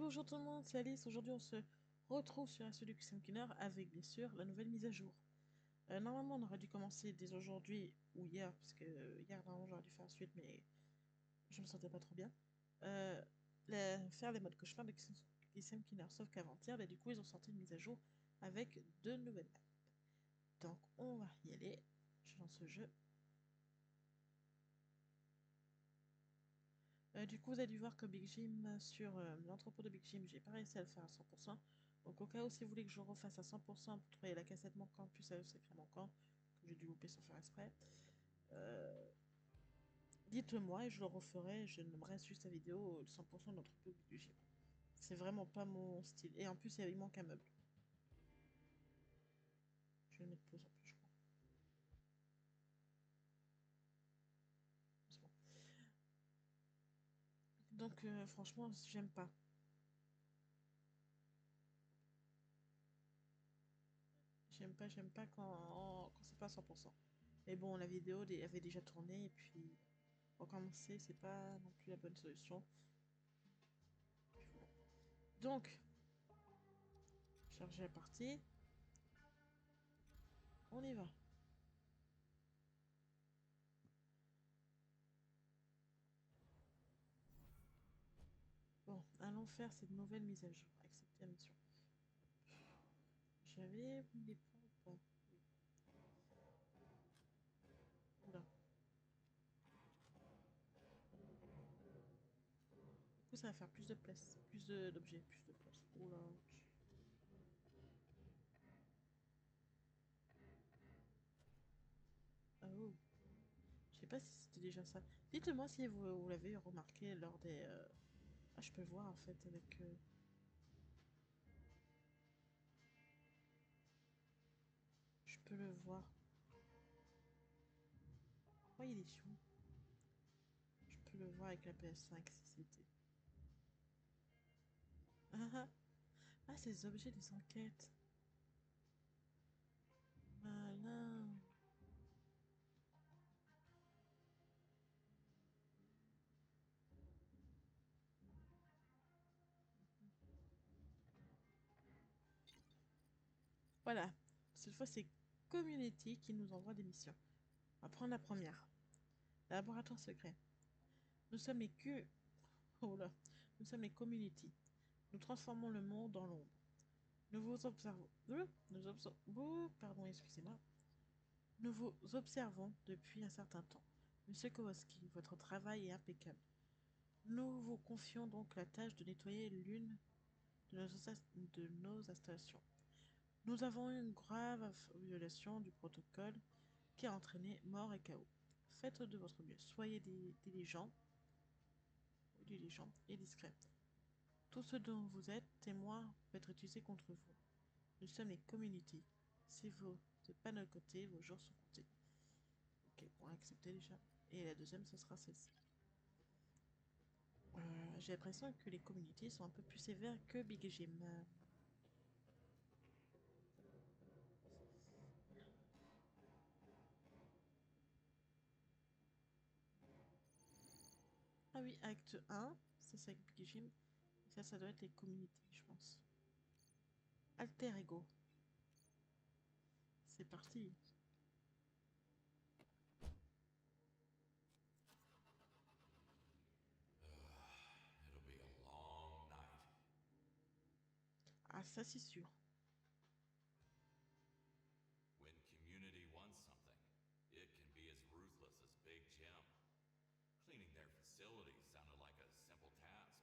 bonjour tout le monde, c'est Alice. Aujourd'hui, on se retrouve sur Introduction Killer avec bien sûr la nouvelle mise à jour. Normalement, on aurait dû commencer dès aujourd'hui ou hier, parce que hier, normalement, j'aurais dû faire la suite, mais je me sentais pas trop bien. Euh, faire les modes cauchemar de Kisem Killer, sauf qu'avant-hier, bah, du coup, ils ont sorti une mise à jour avec deux nouvelles maps. Donc, on va y aller. Je lance ce jeu. Du coup, vous avez dû voir que Big Jim, sur l'entrepôt de Big Jim, j'ai pas réussi à le faire à 100%. Donc, au cas où, si vous voulez que je refasse à 100% pour trouver la cassette manquante plus le secret manquant, que j'ai dû louper sans faire exprès, euh, dites-le-moi et je le referai. Je nommerai juste la vidéo 100% de l'entrepôt de Big Jim. C'est vraiment pas mon style. Et en plus, il manque un meuble. Je vais le mettre pause en plus, je crois. C'est bon. Donc, franchement, j'aime pas. J'aime pas quand c'est pas 100%. Mais bon, la vidéo avait déjà tourné et puis recommencer, c'est pas non plus la bonne solution. Donc, charger la partie, on y va. Bon, allons faire cette nouvelle mise à jour. Accepter la mission. J'avais des points ou pas? Oui. Oula. Du coup, ça va faire plus de place, d'objets, plus de place. Oula. Ah oh. Je sais pas si c'était déjà ça. Dites-moi si vous l'avez remarqué lors des. Ah, je peux voir en fait avec. Je peux le voir. Oh, il est chou. Je peux le voir avec la PS5 si c'était. Ah ah. Ah, ces objets des enquêtes. Malin. Voilà. Cette fois, c'est Community qui nous envoie des missions. On va prendre la première. Laboratoire secret. Nous sommes les Q. Oh là. Nous sommes les Community. Nous transformons le monde dans l'ombre. Nous vous observons. Nous observons. Oh, pardon, excusez-moi. Nous vous observons depuis un certain temps. Monsieur Kowalski, votre travail est impeccable. Nous vous confions donc la tâche de nettoyer l'une de nos installations. Nous avons eu une grave violation du protocole qui a entraîné mort et chaos. Faites de votre mieux. Soyez diligents et discrets. Tout ce dont vous êtes témoin peut être utilisé contre vous. Nous sommes les community. Si vous n'êtes pas de notre côté, vos jours sont comptés. Ok, on va accepter déjà. Et la deuxième, ce sera celle-ci. J'ai l'impression que les communautés sont un peu plus sévères que Big Jim. Ah oui, acte 1, c'est avec Big Jim. Ça doit être les communautés, je pense. Alter Ego. C'est parti. It'll be a long night. Ah, ça c'est sûr. When community wants something, it can be as ruthless as Big Jim. Cleaning their facilities sounded like a simple task,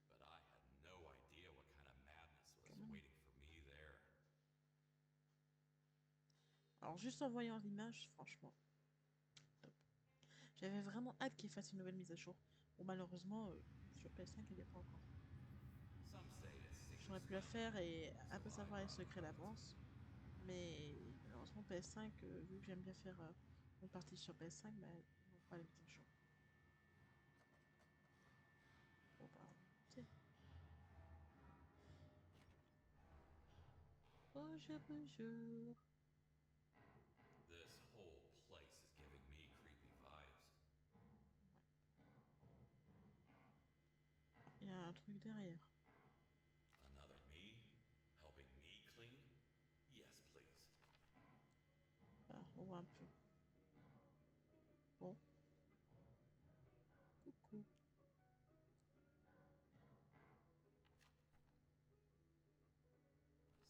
but I had no idea what kind of madness Quand was même. waiting for me there. Alors, juste en voyant l'image, franchement, top. J'avais vraiment hâte qu'il fasse une nouvelle mise à jour. Bon, malheureusement, sur PS5, il n'y a pas encore. Some say it's sink or J'aurais pu la swim, faire et un so peu I savoir les brought secrets it with me. d'avance. Mais malheureusement, PS5, vu que j'aime bien faire une partie sur PS5, bah, ils n'ont pas les mises à jour. Bon, bah, tu sais. Bonjour, bonjour. This whole place is giving me creepy vibes. Il y a un truc derrière. On voit un peu. Bon. Coucou.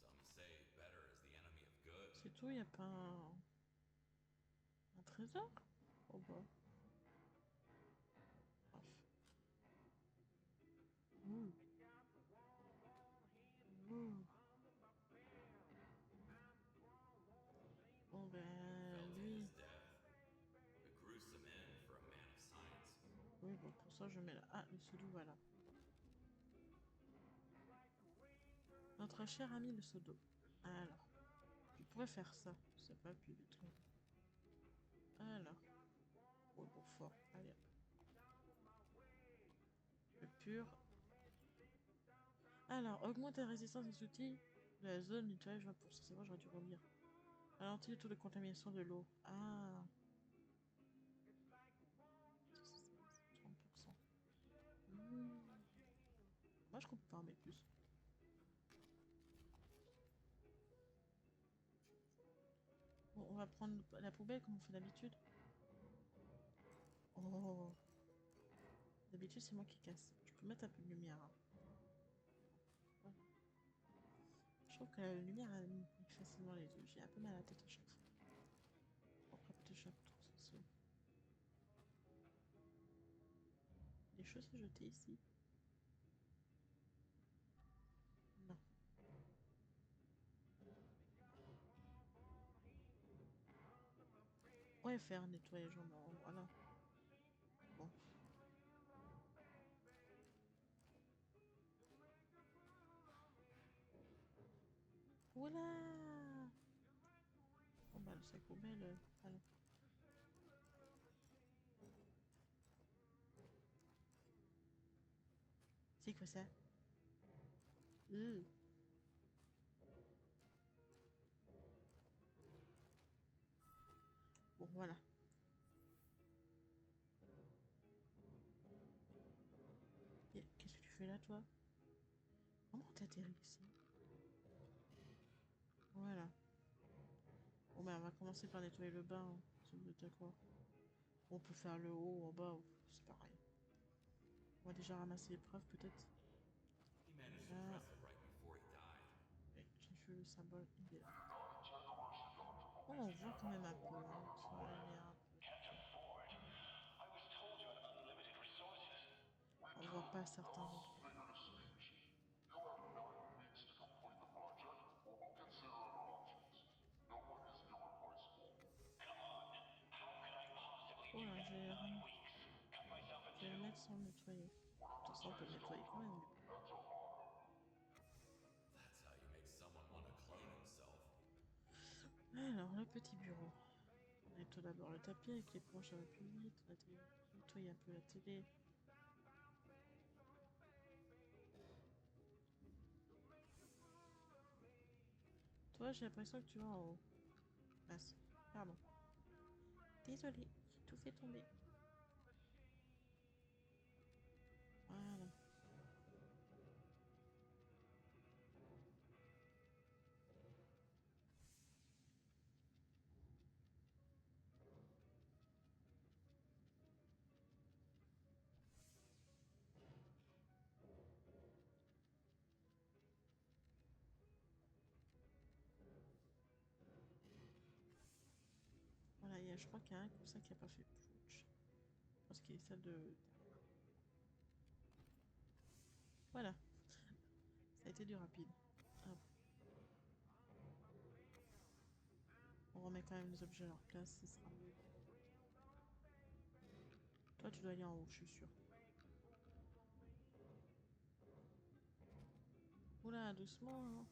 Some say better is the enemy of good. C'est tout, y a pas un trésor? Oh bah. Bref. Ouh. Ouh. Bon ben Fell to lui. his death. A gruesome end for a man of science. Oui bon pour ça je mets là. Ah le pseudo voilà. Notre cher ami le pseudo. Alors. Tu pourrais faire ça. C'est pas plus vite. Alors. Oh bon fort. Allez hop. Le pur. Alors, augmente la résistance des outils de la zone nettoyage 20%. C'est vrai, j'aurais dû relire. Ralentit le taux de contamination de l'eau. Ah. 30%. Moi, je comprends pas en mettre plus. Bon, on va prendre la poubelle comme on fait d'habitude. Oh. D'habitude, c'est moi qui casse. Je peux mettre un peu de lumière. Hein. Voilà. Je trouve que la lumière, elle me pique facilement les yeux. J'ai un peu mal à la tête à chaque fois. Après, peut-être je suis un peu trop sensible. Des choses à jeter ici. Non. Ouais, faire nettoyage en voilà. Bon. Voilà. Bon bah le sac poubelle, allons. C'est quoi ça? Euh. Bon voilà. Qu'est-ce que tu fais là toi? Comment t'as atterri ici? Voilà. Bon bah on va commencer par nettoyer le bas, hein, si vous êtes d'accord. On peut faire le haut, en bas, c'est pareil. On va déjà ramasser les preuves peut-être. He managed to Ah, press it right before he died. oui, j'ai vu le symbole, il est là. Oh, on voit quand même un peu, hein, ça a l'air un peu. On voit pas certains endroits. Voilà, je vais le mettre sans le nettoyer. De toute façon, on peut le nettoyer quand même, mais bon. That's how you make someone want to clone himself. Alors, le petit bureau. On nettoie d'abord le tapis avec les planches, ça va plus vite. On va nettoyer un peu la télé. Toi, j'ai l'impression que tu vas en haut. Mince, pardon. Désolée, j'ai tout fait tomber. Voilà. Voilà, je crois qu'il y a un comme ça qui a pas fait plouch. Je pense qu'il est ça de... Voilà. Ça a été du rapide. Hop. On remet quand même les objets à leur place, ce sera mieux. Toi, tu dois aller en haut, je suis sûre. Oula, doucement. Hein.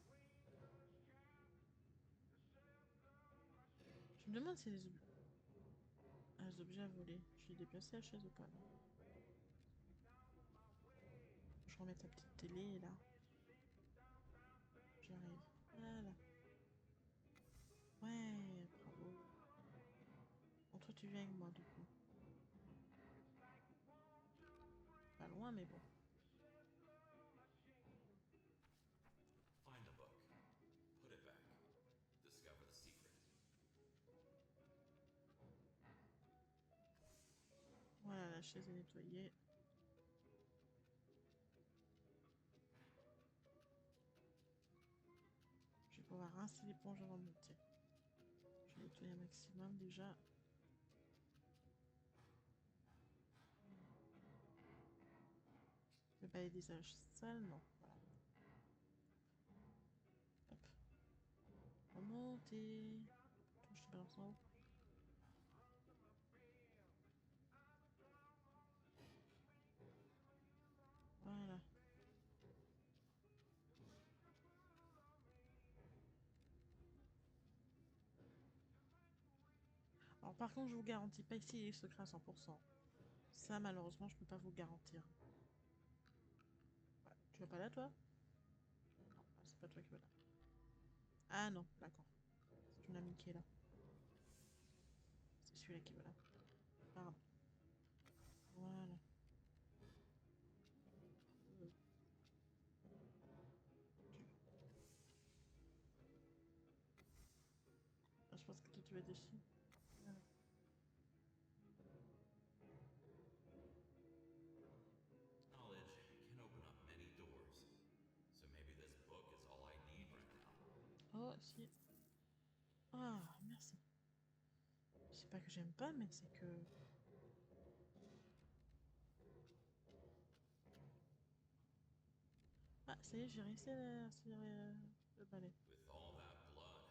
Je me demande si les objets à voler. Je l'ai déplacé la chaise ou pas, non? Je remets ta petite télé là. J'arrive. Voilà. Ouais, bravo. Bon, toi, tu viens avec moi du coup. Pas loin, mais bon. Find the book. Put it back. Discover the secret. chaise est nettoyée. Je vais pouvoir rincer l'éponge avant de monter. Je vais nettoyer un maximum déjà. Je vais balayer des âges sales, non. Voilà. Hop. Remonter. Attends, je te balance en haut. Voilà. Alors par contre, je vous garantis pas ici les secrets à 100%. Ça, malheureusement, je peux pas vous garantir. Ouais. Tu vas pas là, toi? Non, c'est pas toi qui vas là. Ah non, d'accord. C'est une amie qui est là. C'est celui-là qui va là. Pardon. Voilà. Ah, je pense que toi, tu vas être dessus. Voilà. Knowledge can open up many doors. So maybe this book is all I need right now. Oh, si. Ah, merci. C'est pas que j'aime pas, mais c'est que... Ah, ça y est, j'ai réussi à tirer le balai. With all that blood,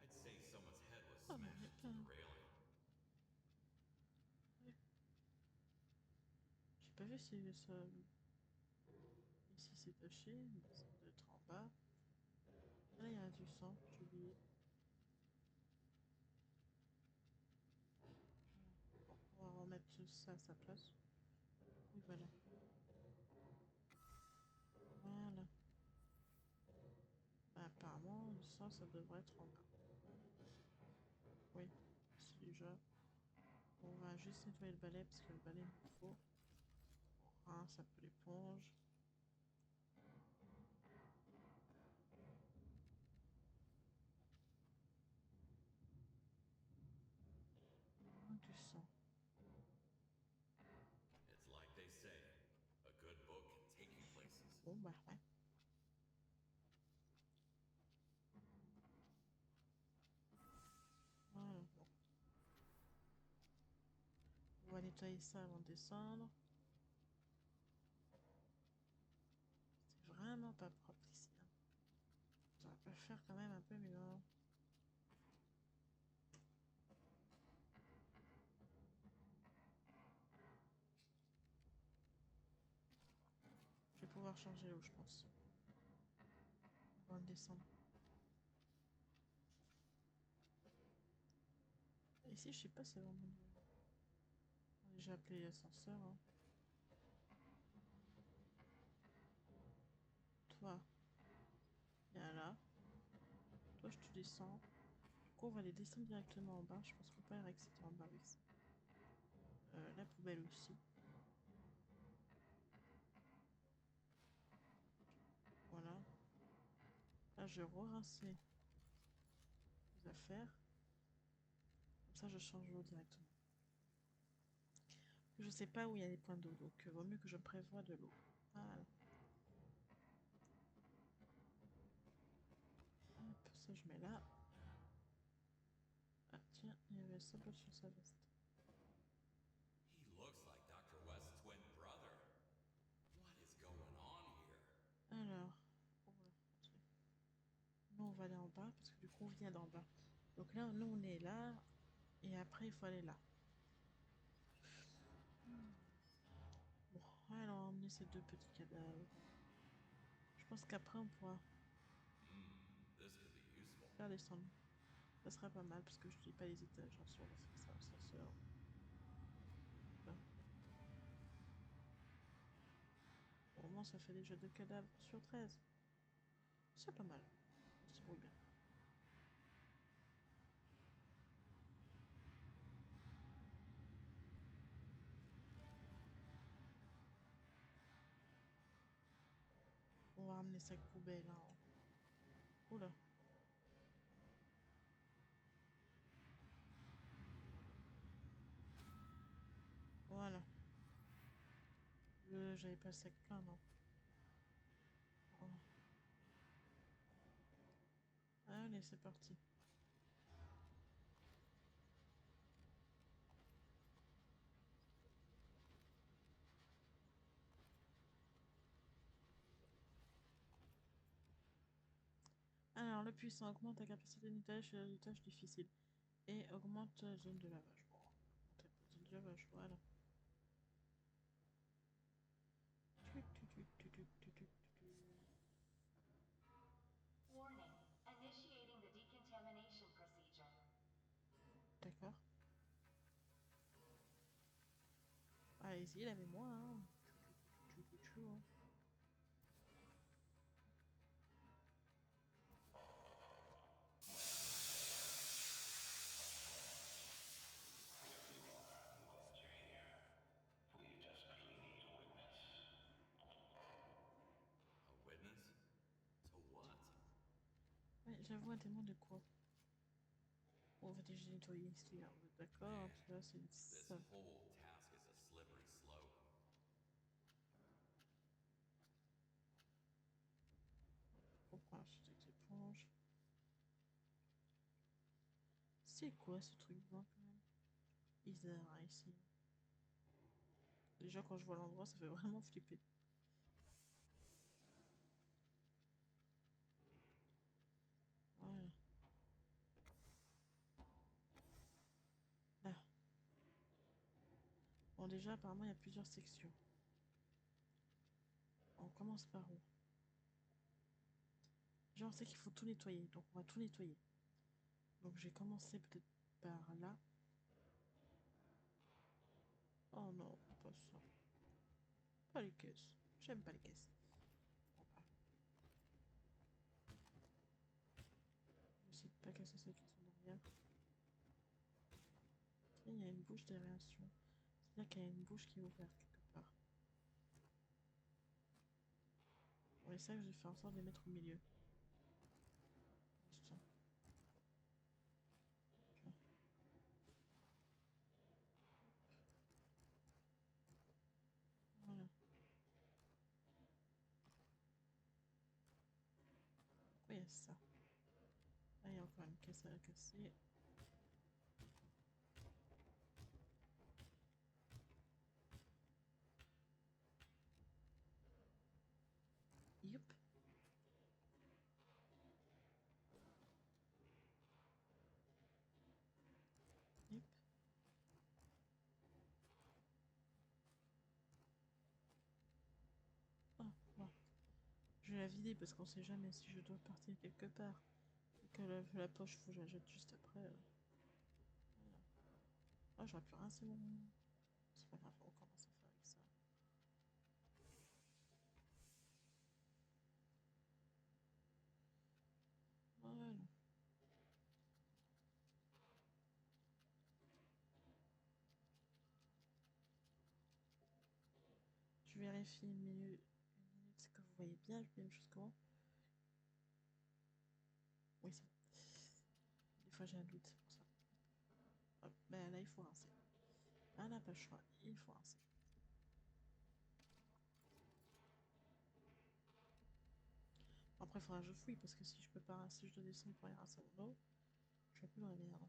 I'd say someone's head was Ah, mais smashed il y a into plein. the railing. Ouais. J'ai pas vu si ça... Ici, c'est taché, mais ça doit être en bas. Là, il y a du sang, j'ai oublié. Bon, on va remettre ça à sa place. Oui, voilà. Voilà. Bah, apparemment, le sang, ça devrait être en bas. Oui, c'est déjà. On va juste nettoyer le balai parce que le balai, il nous faut. On rince un peu l'éponge. Du sang. It's like they say, a good book can take you places. Bon, bah, ouais. Voilà. Bon. On va nettoyer ça avant de descendre. C'est vraiment pas propre ici. Hein. On va faire quand même un peu mieux. Hein. Je vais pouvoir changer l'eau, je pense. Avant de descendre. Ici, je sais pas si c'est vraiment... On a déjà appelé l'ascenseur. Hein. Toi, viens là. Toi, je te descends. Du coup, on va les descendre directement en bas. Je pense qu'on peut pas les exciter en bas avec ça. La poubelle aussi. Voilà. Là, je vais re-rincer les affaires. Comme ça, je change l'eau directement. Je sais pas où il y a les points d'eau, donc vaut mieux que je prévoie de l'eau. Voilà. Hop, ça, je mets là. Ah, tiens, il y avait ça sur sa veste. He looks like Dr. West's twin brother. What is going on here? Alors, nous, on va aller en bas, parce que du coup, on vient d'en bas. Donc là, nous, on est là, et après, il faut aller là. Bon, alors, on va emmener ces deux petits cadavres. Je pense qu'après, on pourra This could be useful. faire descendre. Ça sera pas mal, parce que je dis pas les étages, hein, sur l'ascenseur. Voilà. Au moins, ça fait déjà 2 cadavres sur 13. C'est pas mal. C'est beau bien. On va ramener 5 poubelles. Hein. Oula. Voilà. j'avais pas le sac plein, non. Oh. Allez, c'est parti. Alors, le puissant augmente la capacité de nettoyage chez les tâches difficiles et augmente la zone de lavage. Bon, augmente la zone de lavage, voilà. Warning. Initiating the decontamination procedure. D'accord. Allez-y, lavez-moi, hein. Hein. A witness? To what? Ouais, j'avoue, un témoin de quoi? On va déjà nettoyer ici, hein. D'accord, parce que là, c'est une This salle. whole task is a slippery slope. Pourquoi acheter des éponges? C'est quoi ce truc blanc quand même? Bizarre hein, ici. Déjà, quand je vois l'endroit, ça fait vraiment flipper. Voilà. Là. Bon, déjà, apparemment, il y a plusieurs sections. On commence par où? Genre, on sait qu'il faut tout nettoyer, donc on va tout nettoyer. Donc, j'ai commencé peut-être par là. Oh non, pas ça. Pas les caisses. J'aime pas les caisses. Bon, bah. J'essaie de pas casser celles qui sont derrière. Il y a une bouche d'aération. C'est-à-dire qu'il y a une bouche qui est ouverte quelque part. Bon, et ça, je vais faire en sorte de les mettre au milieu. Pour l'instant. Voilà. Pourquoi il y a ça? Là, il y a encore une caisse à casser. Yup. Yup. Ah, bon. Je vais la vider parce qu'on sait jamais si je dois partir quelque part. Et que la poche, faut que je la jette juste après. Voilà. Ah, j'aurais pu rincer mon. C'est pas grave, on commence à faire avec ça. Voilà. Je vérifie une minute que vous voyez bien le même jusqu'au. Oui, c'est. Des fois j'ai un doute, c'est pour ça. Hop, ben là il faut rincer. Ah, n'a pas le choix, il faut rincer. Après, il faudra que je fouille parce que si je peux pas, si je dois descendre pour aller rincer mon eau, je suis un peu dans la merde.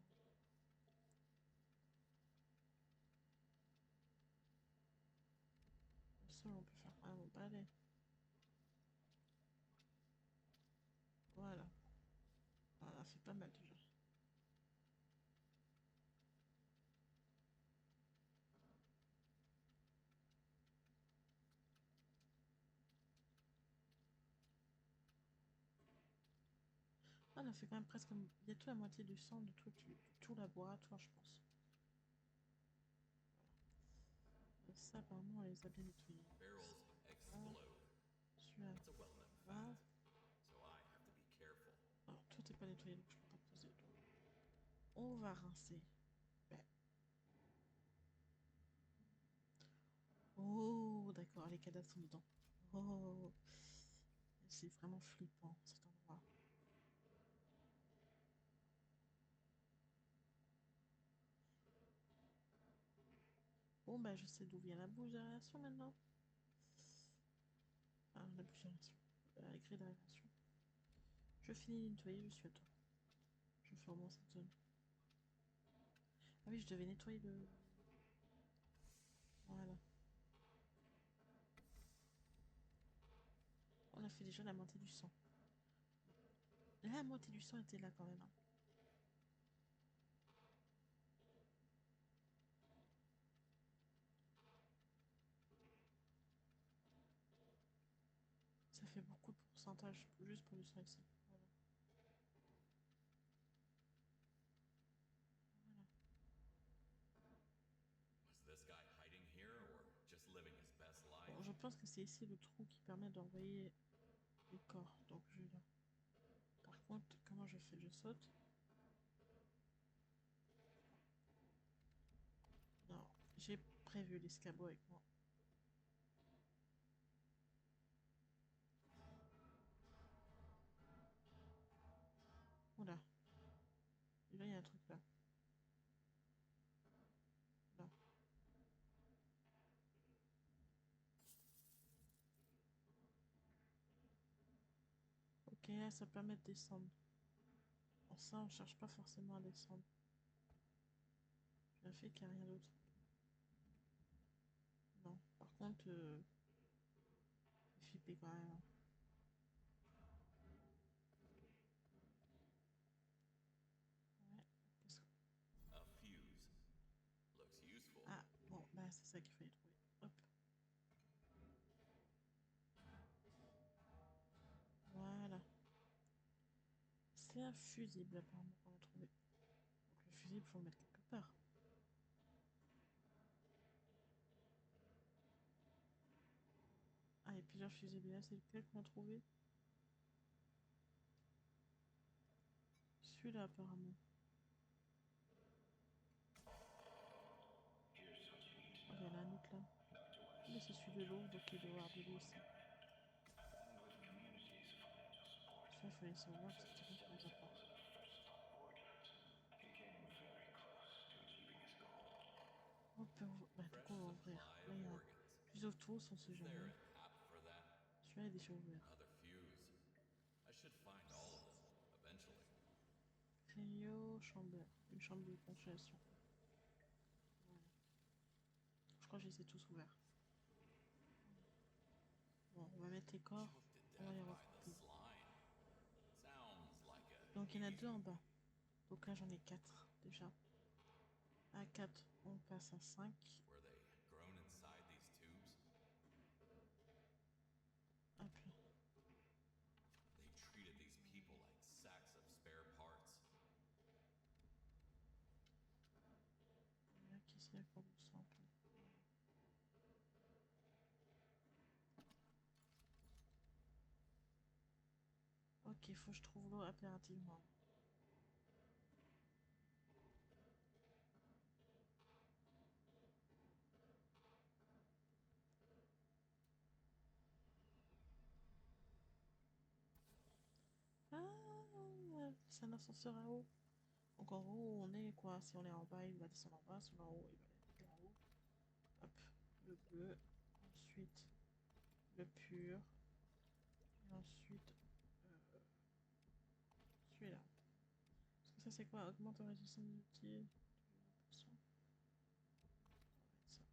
Le sol, on peut faire un bon balai. Voilà. Voilà, c'est pas mal déjà. Ah, on a fait quand même presque bientôt la moitié du sang de tout laboratoire, je pense. Voilà. Ça, apparemment, on les a bien nettoyés. Barrels Ah, explode. celui-là. It's a well-known Ah. fact. So I have to be careful. Alors, tout n'est pas nettoyé, donc je peux pas poser. Donc, on va rincer. Ben. Oh, d'accord, les cadavres sont dedans. Oh, c'est vraiment flippant cet endroit. Bon, bah, je sais d'où vient la bouche d'aération maintenant. Ah, on a plusieurs nations. La grille d'aération. Je finis de nettoyer, je suis à toi. Je fais au moins cette zone. Ah oui, je devais nettoyer le... Voilà. On a fait déjà la moitié du sang. La moitié du sang était là quand même. Hein. Ça fait beaucoup de pourcentage juste pour le sang ici. Voilà. Was this guy hiding here or just living his best life? Bon, je pense que c'est ici le trou qui permet d'envoyer les corps. Donc je vais là. Par contre, comment je fais? Je saute. Non, j'ai prévu l'escabeau avec moi. Oula. Et là, il y a un truc là. Là. Ok, là, ça permet de descendre. Bon, ça, on cherche pas forcément à descendre. J'ai fait qu'il n'y a rien d'autre. Non. Par contre, flippé quand même. Hein. Ouais. A fuse. Looks useful. Ah, bon, bah c'est ça qu'il fallait trouver. Hop. Voilà. C'est un fusible apparemment qu'on a trouvé. Donc le fusible, faut le mettre quelque part. Ah, il y a plusieurs fusibles là, c'est lequel qu'on a trouvé? Celui-là apparemment. Oh, il y en a un autre là. Mais c'est celui de l'eau, donc il doit y avoir de l'eau aussi. Ça, il fallait savoir que c'était bon pour les apports. Hop, bah, du coup, on va ouvrir. Là, il y a un plus tous, on sait Is there jamais. an app for that? Celui-là est déjà ouvert. Another fuse. I should find all of them eventually. Cryo, chambre. Une chambre de congélation. Voilà. Je crois que je les ai tous ouverts. Bon, on va mettre les corps. Choked to On va les death by the recouper. slime. Sounds like a Donc il y en a 2 en 80s bas. Donc là j'en ai 4 déjà. À 4, on passe à 5. Were they grown inside these tubes? Hop là. They treated these people like sacks of spare parts. Là, qui c'est pour le sang un peu. Ok, faut que je trouve l'eau impérativement. Ah, c'est un ascenseur à eau. Donc en haut, on est quoi? Si on est en bas, il va descendre en bas. Si on est en haut, il va aller en haut. Hop, le bleu. Ensuite, le pur. Et ensuite, euh, celui-là. Parce que ça, c'est quoi? Augmente la résistance des outils. de 20%. On va mettre ça. Hop.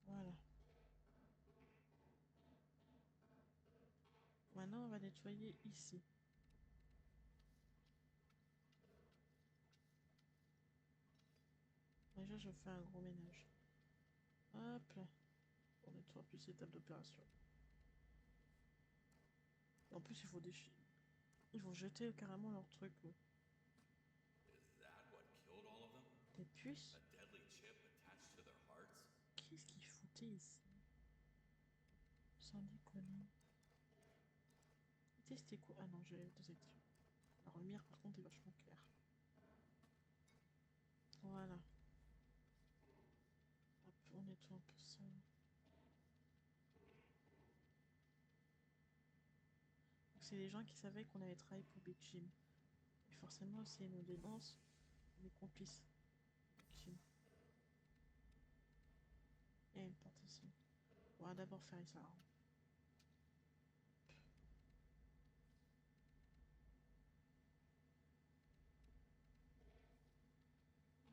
Voilà. Maintenant, on va nettoyer ici. Déjà, je fais un gros ménage. Hop là. On nettoie plus les tables d'opération. En plus, il faut déchirer. Ils vont jeter carrément leurs trucs. Is that what killed all of them? Des puces? A deadly chip attached to their hearts? Qu'est-ce qu'ils foutaient ici? Sans déconner. C'était quoi? Ah non, j'ai désactivé. La lumière, par contre, est vachement claire. Voilà. Hop, on nettoie un peu ça. C'est les gens qui savaient qu'on avait travaillé pour Big Jim. Et forcément, s'ils nous dénoncent, on est complices. Big Jim. Il y a une porte ici. On va d'abord faire ça.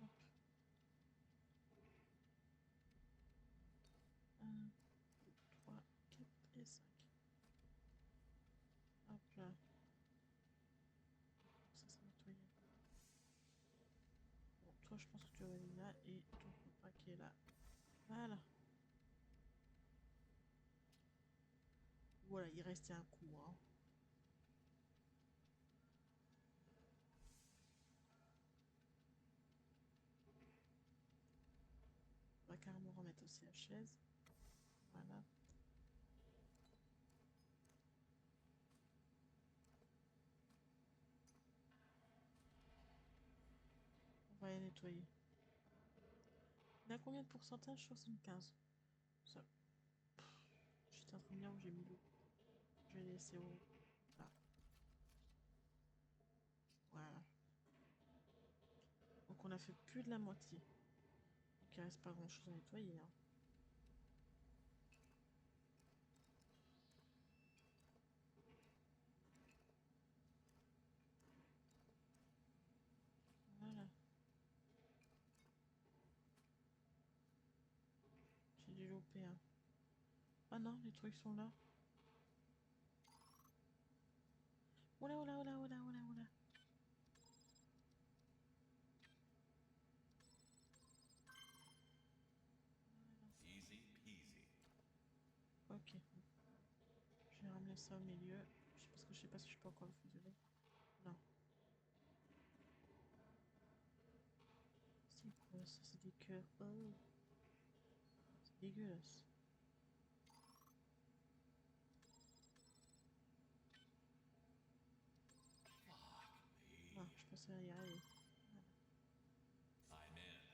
Hop. 1, 2, 3, 4 et 5. Hop là. Ça, c'est nettoyé. Bon, toi, je pense que tu vas aller là et ton copain qui est là. Voilà. Voilà, il restait un coup. Hein. On va carrément remettre aussi la chaise. Voilà. On va les nettoyer. Il a combien de pourcentage? 75. Ça. J'étais en train de dire où j'ai mis l'eau. Je vais laisser au. Là. Voilà. Donc on a fait plus de la moitié. Donc il reste pas grand chose à nettoyer. Hein. Voilà. J'ai dû louper. Hein. Ah non, les trucs sont là. Oula, oula, oula, oula, oula, oula. Easy peasy. Ok. Je vais ramener ça au milieu. Parce que je sais pas si je peux encore le fusionner. Non. C'est quoi ça? C'est des cœurs. Oh. C'est dégueulasse. Fuck me. Ah, je pensais y arriver. Voilà. I'm in.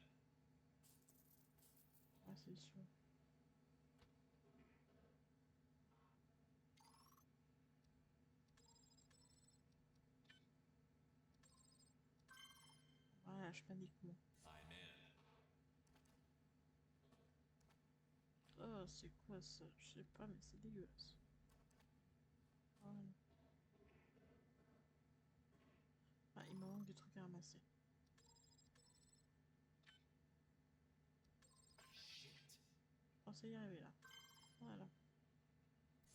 Ah, c'est sûr. Voilà, je panique moi. I'm in. Oh, c'est quoi ça? Je sais pas, mais c'est dégueulasse. Voilà. Ah, il me manque des trucs à ramasser. Shit. Je pensais y arriver là. Voilà.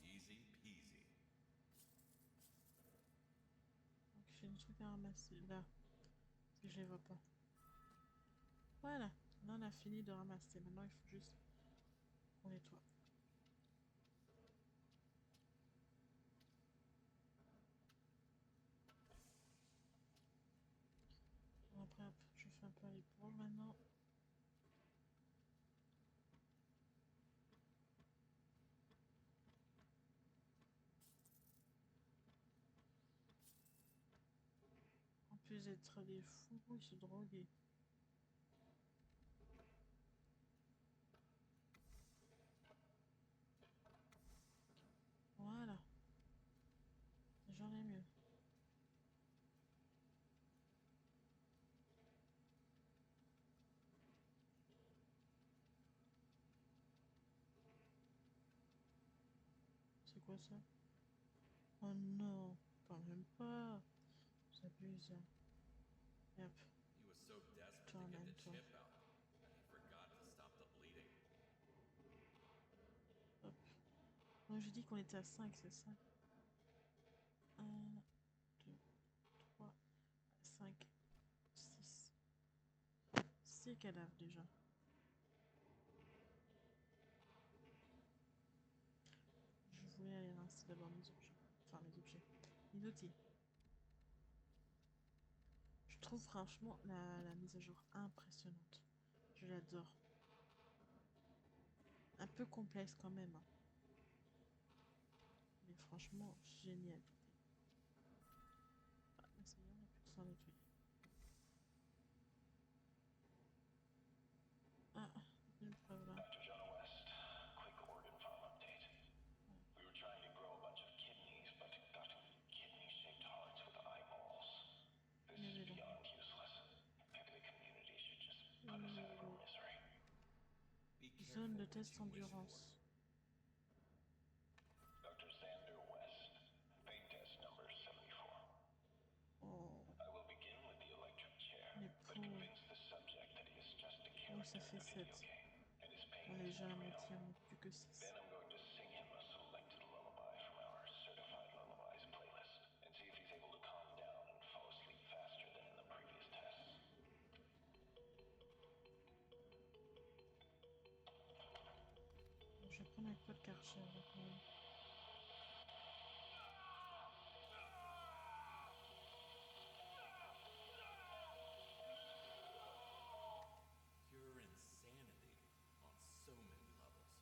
Easy peasy. Donc j'ai des trucs à ramasser là. Si je les vois pas. Voilà. Là, on a fini de ramasser. Maintenant, il faut juste qu'on nettoie. Bon, après, hop, je fais un peu l'épaule maintenant. En plus d'être des fous, ils se droguent. Voilà. J'en ai mieux. C'est quoi ça? Oh non, quand même pas. J'abuse. Hop, He was so desperate toi to get the toi. chip out that he forgot to stop the bleeding. Hop. Donc j'ai dit qu'on était à 5, c'est ça? 1, 2, 3, 5, 6. 6 cadavres déjà. Je voulais aller rincer d'abord mes objets. Enfin, mes objets. Mes outils. Je trouve franchement la mise à jour impressionnante. Je l'adore. Un peu complexe quand même. Hein. Mais franchement, génial. Ah, là, ça y est, on a plus de sang nettoyer. Ah, une preuve là. Dr. Jonah West, quick organ farm update. We were trying to grow a bunch of kidneys, but got kidney-shaped hearts with eyeballs. This is beyond useless. Maybe the community should just put us out of our misery. Be Zone careful de what test you wish for. endurance. coup, ça fait 7. And his pain On est is déjà à real. moitié, on n'est plus que 6. Then I'm going to sing him a selected lullaby from our certified lullabies playlist and see if he's able to calm down and fall asleep faster than in the previous tests. Je vais prendre un code Karcher là quand même. Pure insanity on so many levels.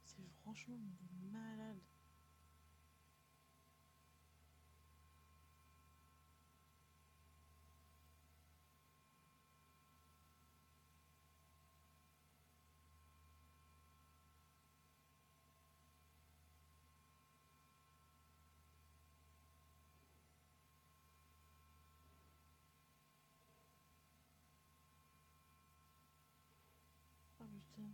C'est franchement des malades. Oh putain.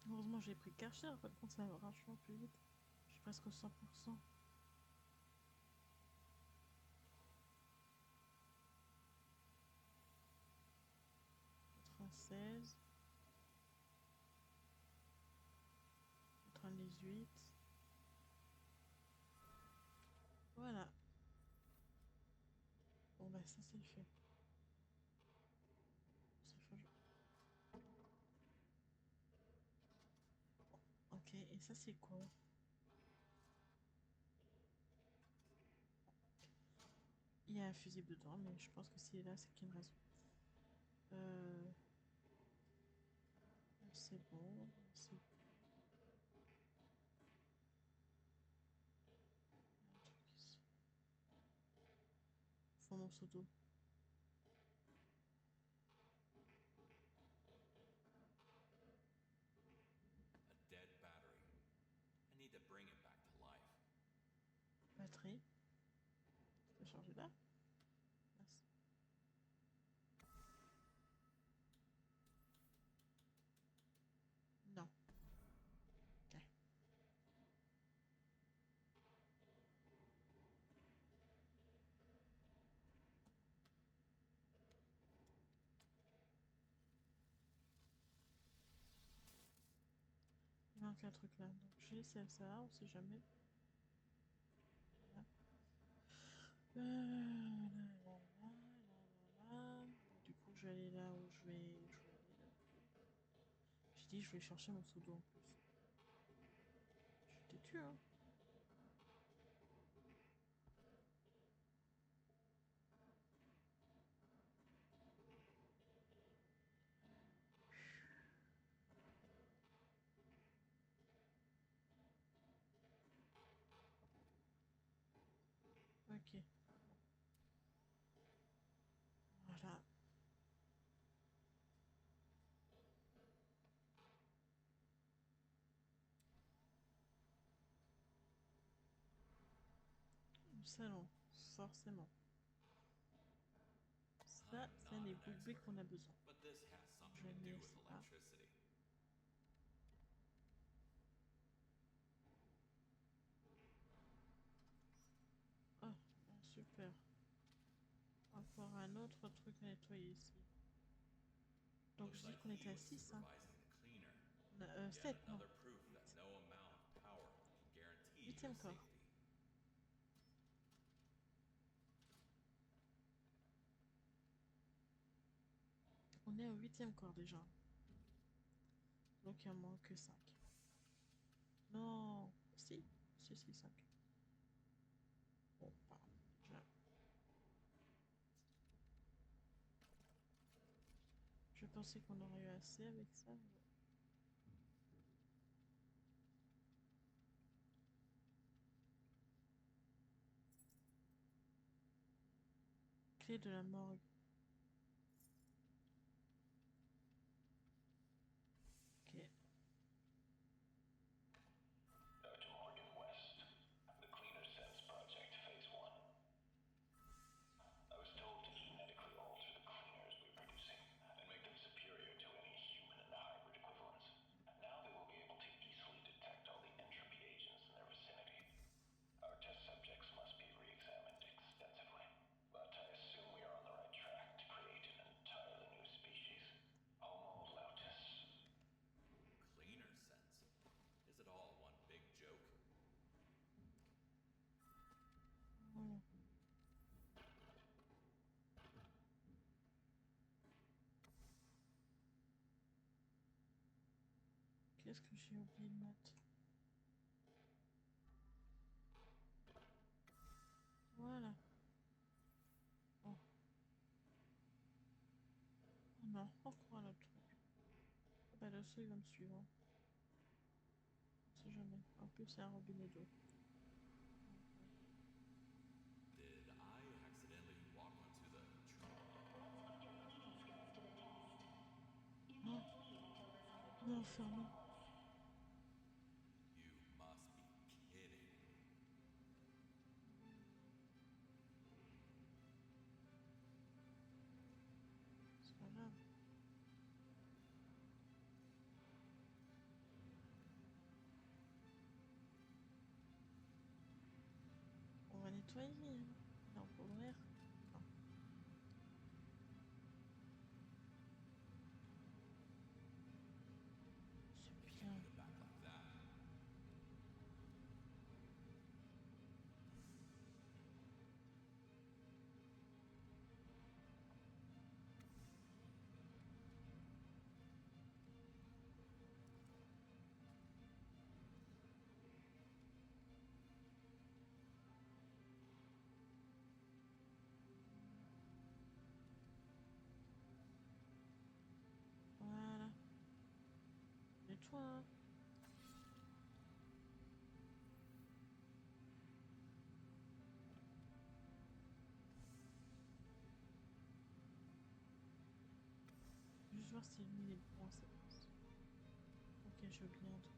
Heureusement j'ai pris Karcher, par contre ça va vachement plus vite. Je suis presque au 100%. 96. 98. Voilà. Bon bah ça c'est fait. Ça fait... Ok, et ça c'est quoi? Il y a un fusible dedans, mais je pense que s'il est là, c'est qu'il y a une raison. C'est bon, c'est... Faut mon pseudo. A dead battery. I need to bring it back to life. Batterie. Je peux changer là? Merci. Non. Ok. Il manque un truc là. Donc j'ai celle-là, on sait jamais. Voilà. Du coup, je vais aller là où je vais aller là. J'ai dit, je vais chercher mon pseudo en plus. Je suis têtu, hein. Ok. Voilà. Le salon, forcément. Ça, c'est les boules qu'on a besoin. But this has something Je vais to do mettre with ça. electricity. Oh, super. Encore un autre truc à nettoyer ici. Donc je dis qu'on était à 6, hein. 7, non. 8e corps. On est au 8e corps déjà. Donc il en manque que 5. Non, si, 5. Bon, pardon. Je pensais qu'on aurait eu assez avec ça. Mais... Clé de la morgue. Ok. Dr. Morgan West, the Cleaner Sense Project, Phase 1. I was told to genetically alter the cleaners we're producing and make them superior to any human and hybrid equivalents. Now they will be able to easily detect all the entropy agents in their vicinity. Our test subjects must be re-examined extensively. Qu'est-ce que j'ai oublié de mettre? Voilà. Oh. Oh non, encore un autre truc. Ah bah le seul il va me suivre. Hein. On sait jamais. En plus c'est un robinet d'eau. Did I accidentally walk onto the Oh. Non, fermé. You must be kidding. C'est pas grave. On va nettoyer. Hein. Là, on peut ouvrir. Non. C'est bien. Put it back like that. Voilà. Nettoie. Hein. Juste voir si lui il est bon à sa place. Ok, j'ai oublié un truc.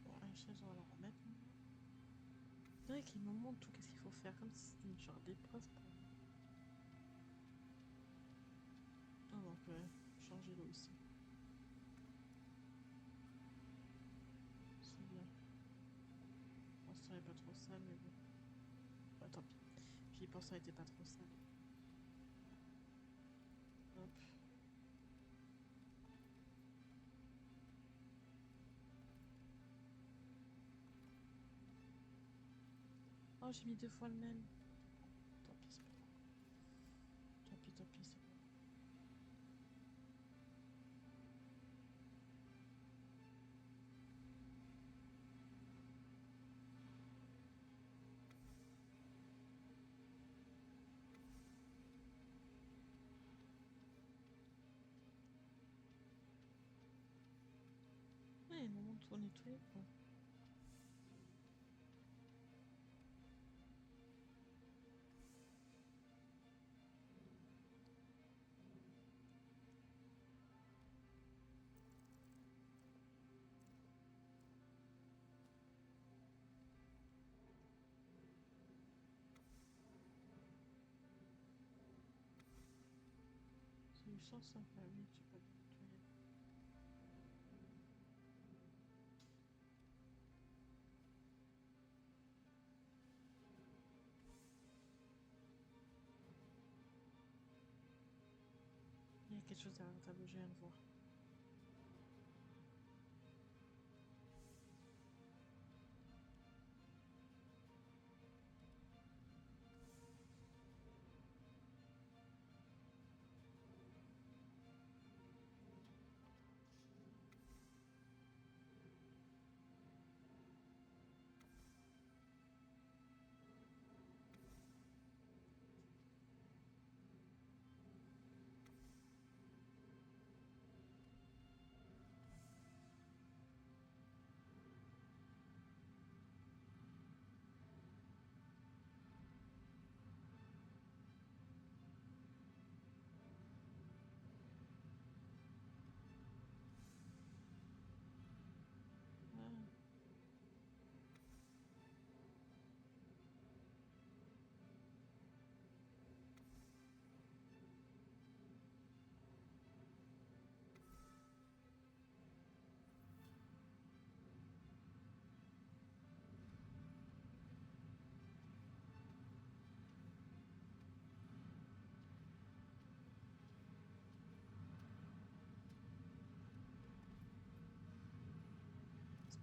Bon, la chaise, on va la remettre. C'est vrai qu'il nous montre tout qu'est-ce qu'il faut faire, comme si c'était une genre d'épreuve pour nous. Ah donc, changer l'eau ici. C'est bien. Bon, ça n'est pas trop sale, mais bon. Bah, tant pis. J'y pense, ça n'était pas trop sale. Hop. Oh, j'ai mis 2 fois le même. Tant pis, c'est pas grave. Tant pis, c'est pas grave. Ouais, il nous montre tout nettoyer, quoi. C'est du sens, ça. Ah oui, j'ai pas bien nettoyé. Il y a quelque chose derrière la table, je viens de voir.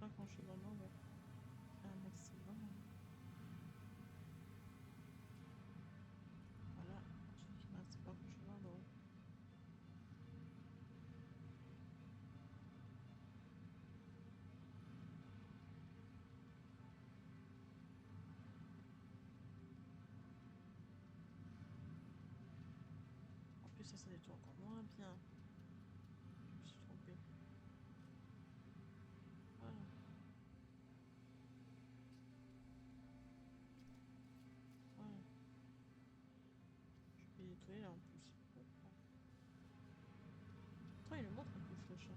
Pas grand chose en or, ouais. Un maximum. Voilà, je dis qu'il me reste pas grand chose en or. En plus, ça nettoie encore moins bien. Je me suis trompée. Voilà. Voilà. Je vais nettoyer là en plus. Toi, il le montre un peu le chat.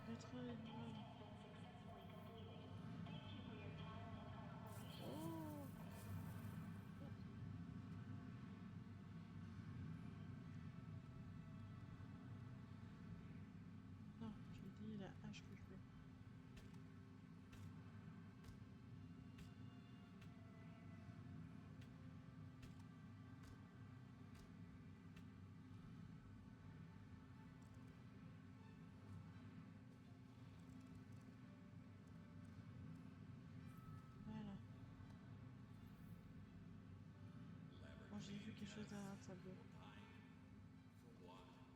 Mettre les voilà. Oh. Non, je dis la hache que je veux. Voilà. Bon, j'ai vu quelque chose derrière un tableau.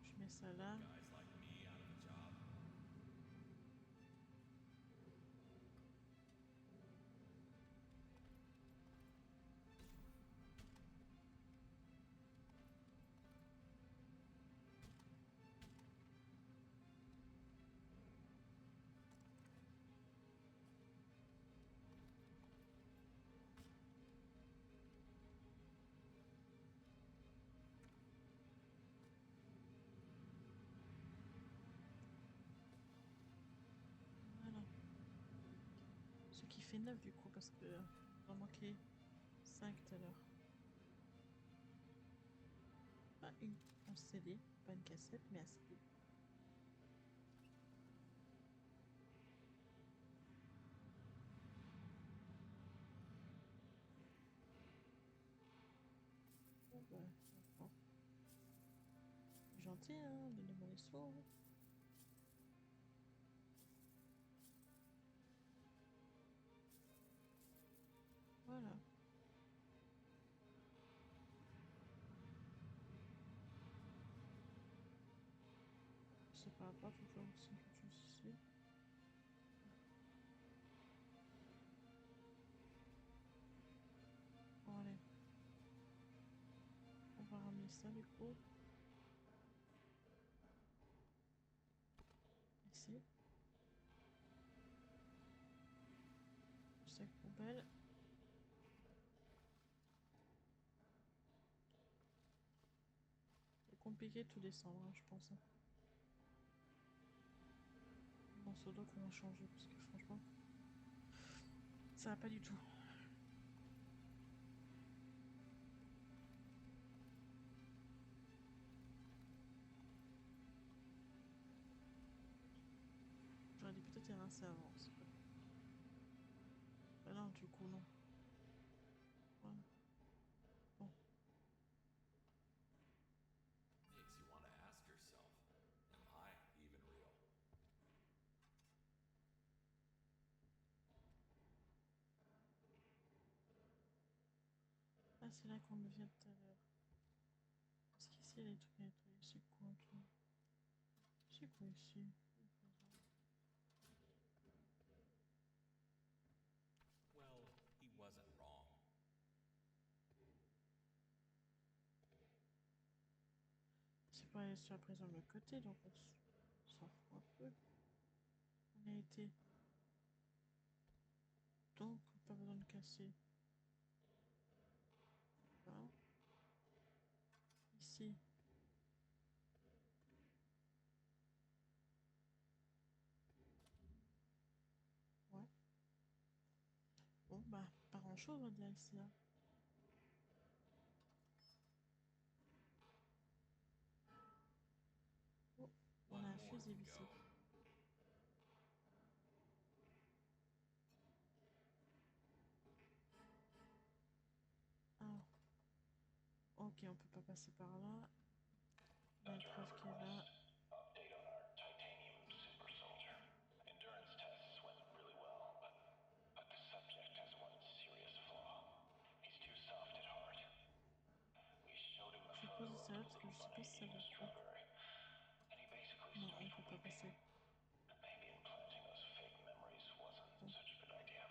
Je mets ça là. Guys like me out of a job. Voilà. Ce qui fait 9 du coup, parce que j'en manquait 5 tout à l'heure. Pas un CD, pas une cassette, mais un CD. Bon, bah, d'accord. Gentil, hein, donnez-moi les sous. Voilà. C'est pas grave, faut faire aussi quelque chose ici. Bon, allez. On va ramener ça du coup. Ici. Le sac poubelle. C'est compliqué de tout descendre, hein, je pense. Bon, c'est donc qu'on va changer parce que franchement, ça va pas du tout. J'aurais dû peut-être y rincer avant. Bah non, du coup, non. Voilà. Bon. Makes you want to ask yourself, am I even real? Ah, c'est là qu'on me vient tout à l'heure. Parce qu'ici, il y a des trucs à nettoyer. C'est quoi en tout? C'est quoi ici? Well, he wasn't wrong. C'est pas sur la prison de l'autre côté, donc on s'en fout un peu. On a été. Donc, pas besoin de casser. Voilà. Ici. Ouais. Bon, bah, pas grand chose, on va dire ici. Hein. Oh, on a One un more to fusible ici. go. Ok, on peut pas passer par là. Minecraft qui est là. Update on our titanium super soldier. Endurance tests went really well, but the subject has one serious flaw. He's too soft at heart. We showed him a Je vais photo poser of ça là the parce que little je sais pas bunny si ça eating va. a strawberry, and he basically Non, on started peut pas weeping. passer. Maybe implanting those fake memories wasn't Bon. such a good idea.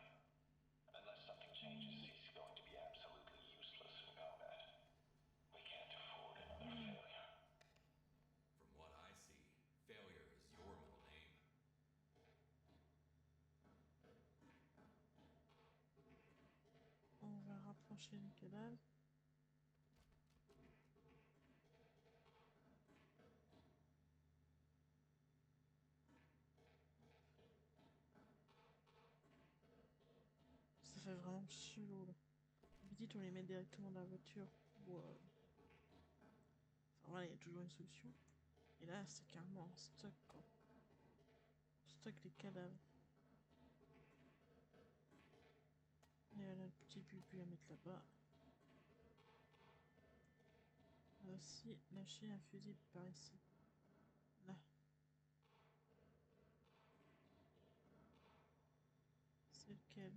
Unless something changes, he's going to be absolutely useless in combat. We can't afford another failure. From what I see, failure is your middle name. On va rapprocher les cadavres. Ça fait vraiment chelou là. D'habitude on les met directement dans la voiture. Ou enfin voilà, il y a toujours une solution. Et là c'est carrément en stock quoi. On stocke les cadavres. Et là le petit bubu à mettre là-bas. Là aussi, lâcher un fusil par ici. Là. C'est lequel?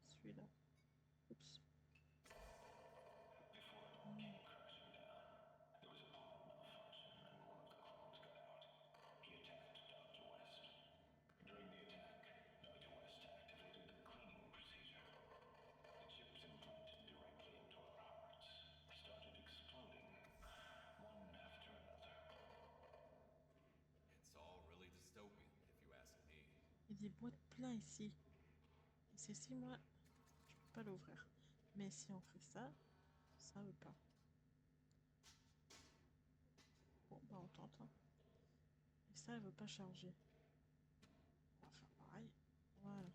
C'est celui-là. Oups. Before it all came crashing down, there was a part malfunction and one of the clones got out. He attacked Dr. West. During the attack, Dr. West activated the cleaning procedure. The chips implanted directly into our hearts started exploding, one after another. It's all really dystopian, if you ask me. Il y a des boîtes plein ici. Et ceci, moi, je peux pas l'ouvrir. Mais si on fait ça, ça veut pas. Bon, bah on tente. Hein. Et ça, elle veut pas charger. On va faire pareil. Voilà.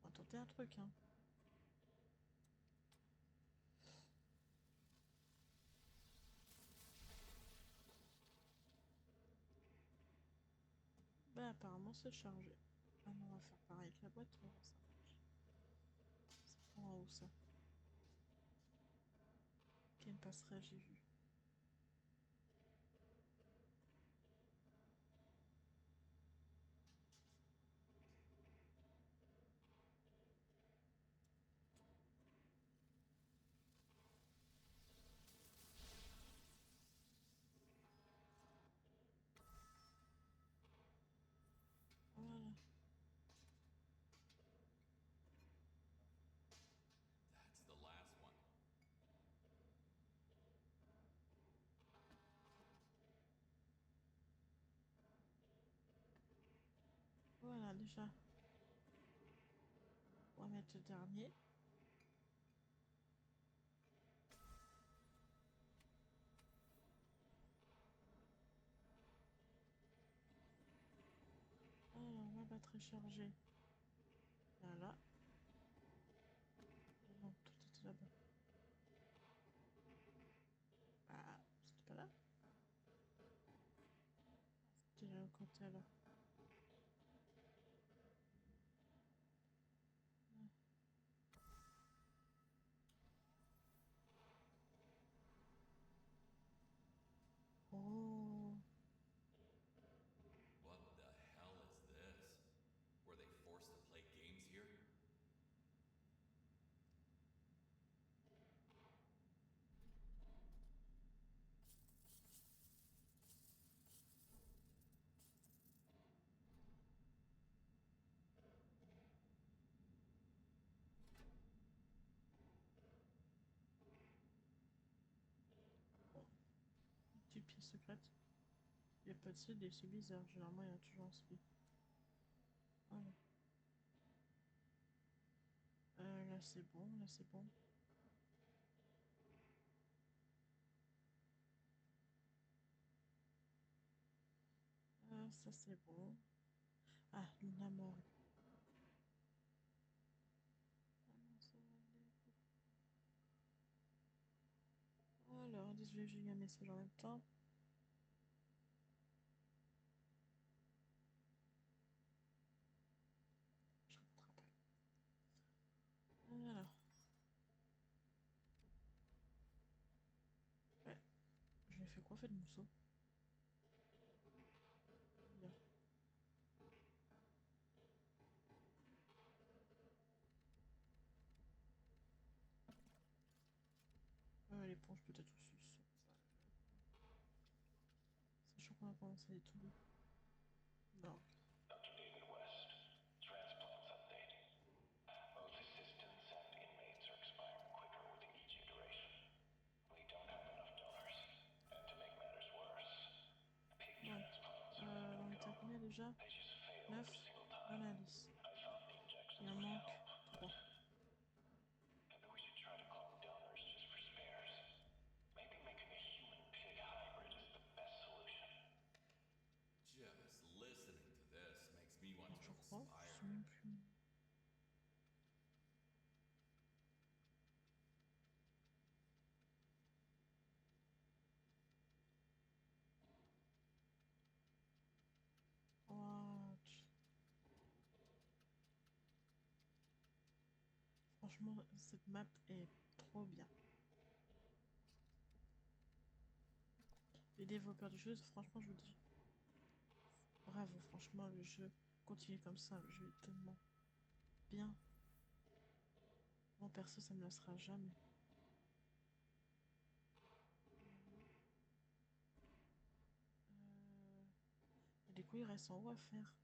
On va tenter un truc, hein. Bah apparemment c'est chargé. Ah non, on va faire pareil avec la boîte, on va voir ça marche. C'est pour en haut ça. Quelle passerelle j'ai vu. Voilà. That's the last one. Voilà déjà. On va mettre le dernier. Alors, ma batterie chargée. Voilà. Non, tout était là-bas. Ah, c'était pas là? C'était là au côté alors. Oh. What the hell is this? Were they forced to play games here? Petite pièce secrète. Il n'y a pas de seed et c'est bizarre. Généralement, il y a toujours un seed. Voilà. Là, c'est bon. Là, c'est bon. Ça, c'est bon. Ah, Luna Morgue. Ah non, ça va aller. Alors, désolé, j'ai eu un message en même temps. Je rattrape. Il fait quoi, fait de mousseau? Bien. L'éponge peut-être aussi. Sachant qu'on va commencer les tout. Non. Dr. David West. Transplants update. Both assistants and inmates are expiring quicker with each iteration. We don't have enough donors. And to make matters worse, pig Bon. transplants are ready On to est à go. combien déjà? They just fail 9. every single On a time. 10. I thought the injections Il en would manque help, 3. maybe we should try to clone donors just for spares. Maybe making a human-pig hybrid is the best solution. Just listening to this makes me want Alors, to je crois. Je expire. sais même plus. What? Franchement, cette map est trop bien. Les développeurs du jeu, franchement, je vous dis, bravo, franchement, le jeu, continue comme ça, le jeu est tellement bien. Mon perso, ça me lassera jamais. Et du coup, il reste en haut à faire.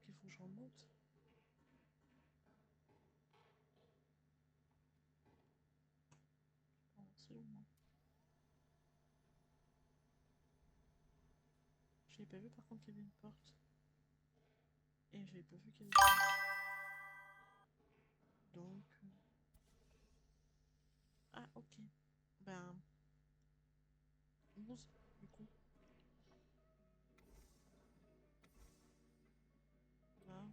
Donc, il faut que je remonte. Oh, absolument. J'avais pas vu par contre qu'il y avait une porte. Et j'avais pas vu qu'il y avait une porte. Donc... Ah, ok. Ben... 11, du coup. Là.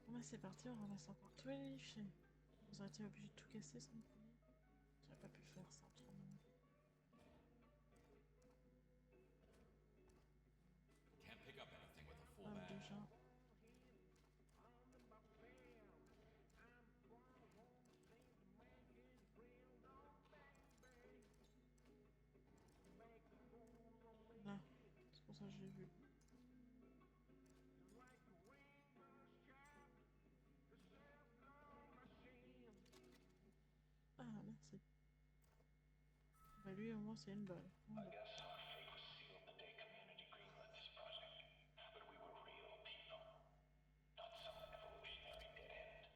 Bon, bah, c'est parti, on ramasse encore tous les déchets. Vous auriez été obligé de tout casser sans premier. J'aurais pas pu faire ça autrement. Can't pick up anything with a full Ah, bag. déjà. Là, c'est pour ça que j'ai vu. Ah, merci. Bah lui, au moins, c'est une balle. I guess our fate was sealed the day community greenlit this project. But we were real people, not some evolutionary dead end.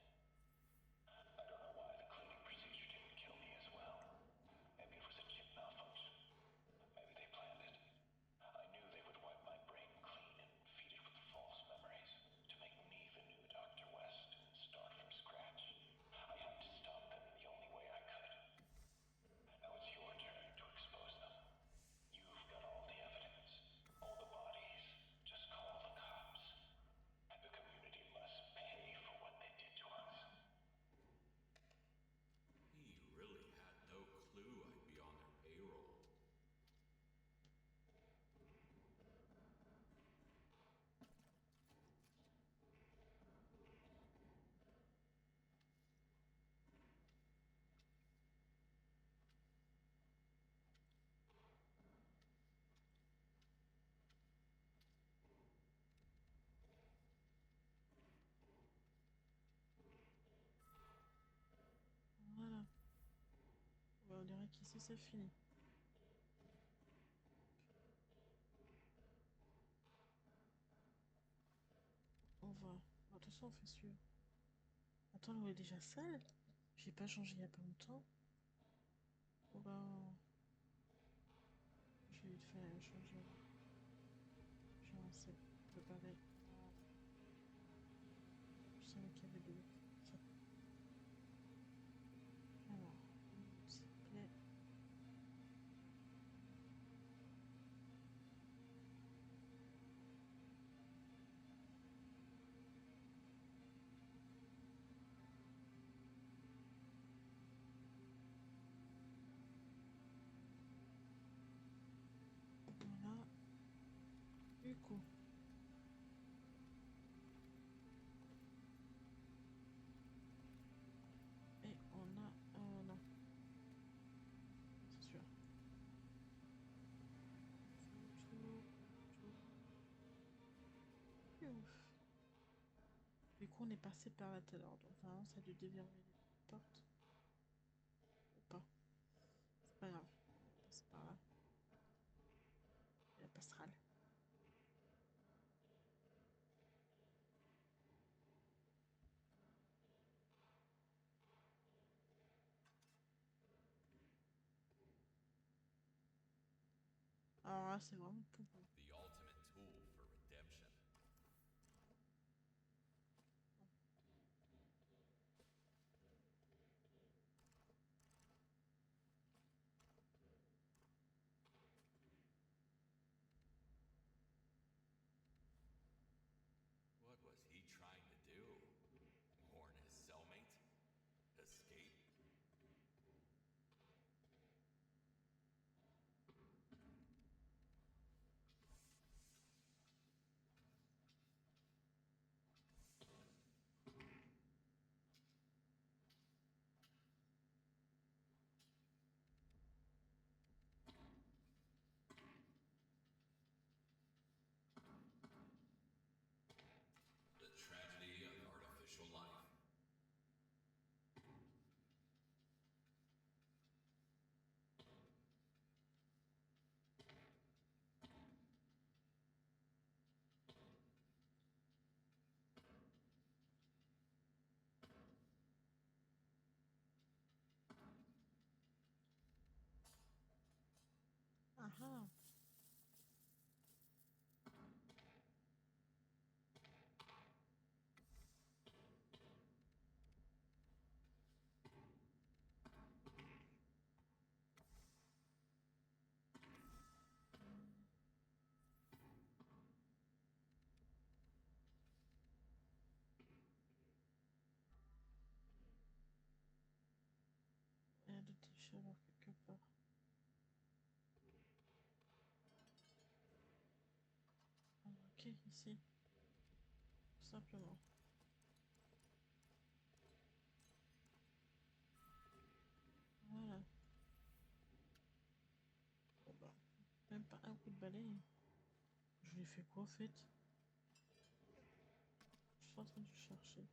I don't know why the cleaning procedure didn't kill me as well. Maybe it was a chip malfunction. Maybe they planned it. I knew they would wipe my brain clean and feed it with false memories to make me the new Dr. West and start from scratch. I had to stop them in the only way I could. Now it's your turn to expose them. You've got all the evidence, all the bodies. Just call the cops. The community must pay for what they did to us. He really had no clue I'd be on their payroll. Voilà. Bah, on dirait qu'ici, c'est fini. On va... Bah, de toute façon, on fait sûr. Attends, l'eau est déjà sale. J'ai pas changé il y a pas longtemps. Bon bah... Je vais vite fait changer. J'ai lancé le pareil. Je savais qu'il y avait de l'eau. Alors, s'il te plaît. Voilà. Du coup. coup, on est passé par là tout à l'heure. Donc, vraiment, ça a dû déverrouiller les portes. Ou pas. C'est pas grave. On va passer par là. Et la passerelle. Alors là, c'est vraiment poupou. The ultimate tool for redemption. What was he trying to do? Warn his cellmate? Escape? The tragedy of artificial life. Ah ah. Il y a de tes chaleurs quelque part. Ah, ok, ici. Tout simplement. Voilà. Bon bah, même pas un coup de balai. Je lui ai fait quoi, en fait? Je suis en train de le chercher.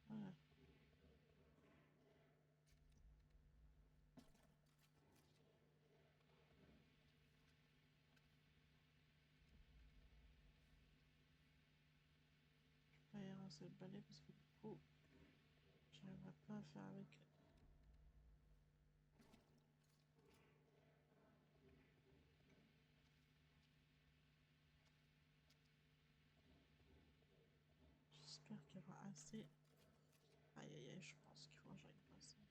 Voilà. Je vais pas y rincer le balai parce que du coup, j'arriverai pas à faire avec. J'espère qu'il y aura assez. Aïe aïe aïe, je pense qu'il faut que j'aille passer.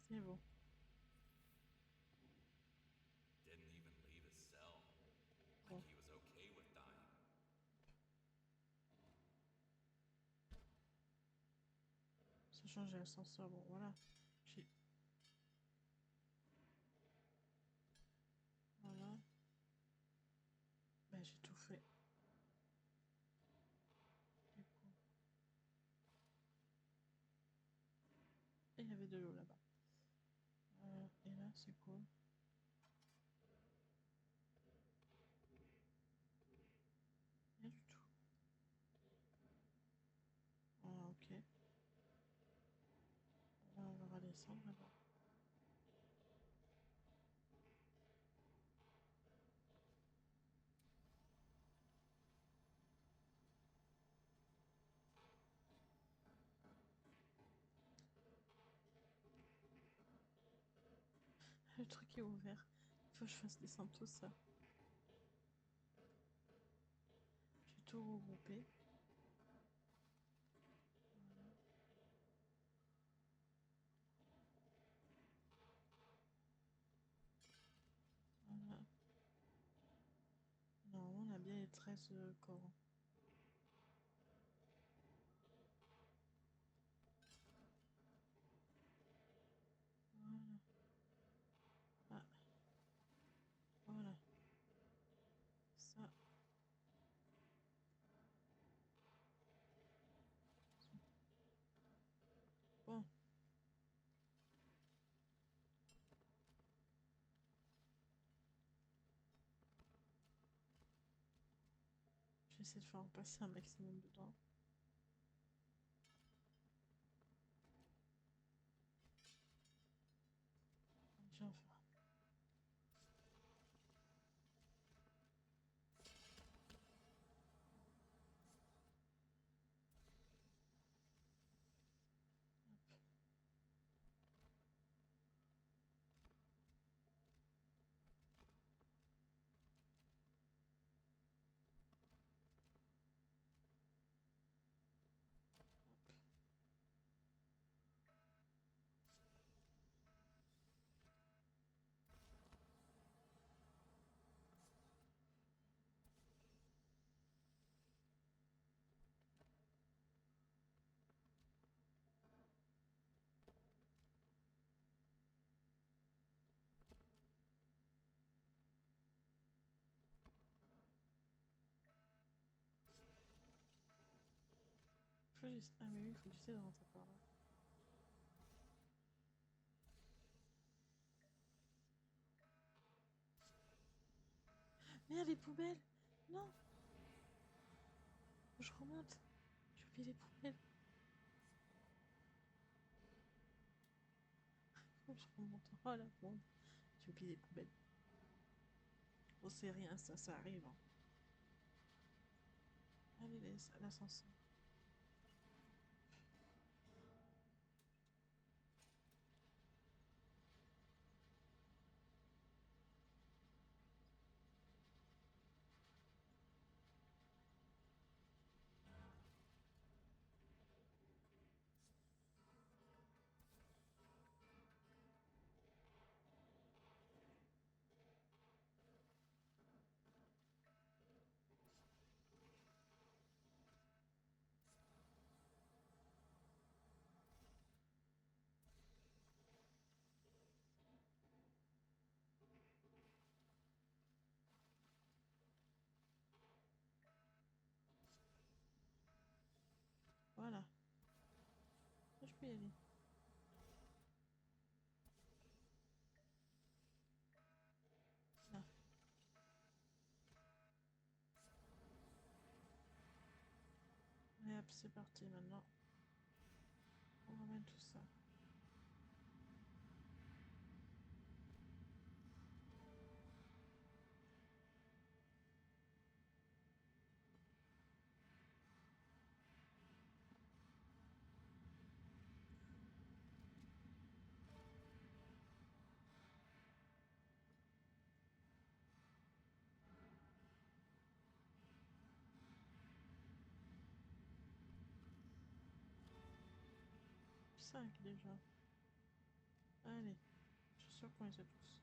C'est bon. Didn't even leave his cell. Bon. Like he was okay with dying. Ça change l'ascenseur. Bon, voilà. J'ai. Voilà. Ben, j'ai tout fait. Du coup. Et il y avait de l'eau là-bas. Et là, c'est quoi? Rien du tout. Ah, ok. Là, on va redescendre là-bas. Le truc est ouvert. Il faut que je fasse descendre tout ça. J'ai tout regroupé. Voilà. Voilà. Normalement, on a bien les 13 corps. Voilà. vais essayer de faire en passer un maximum de temps. Je vais en faire. Ah mais oui, il faut que j'essaie de rentrer par là. Merde, les poubelles! Non! Je remonte! J'ai oublié les poubelles! Je remonte. Oh la bombe! J'ai oublié les poubelles. Oh, c'est rien, ça arrive. Hein. Allez, l'ascenseur. Voilà. Je peux y aller. Là. Et hop, c'est parti maintenant. On ramène tout ça. Cinq déjà. Allez, je suis sûr qu'on les a tous.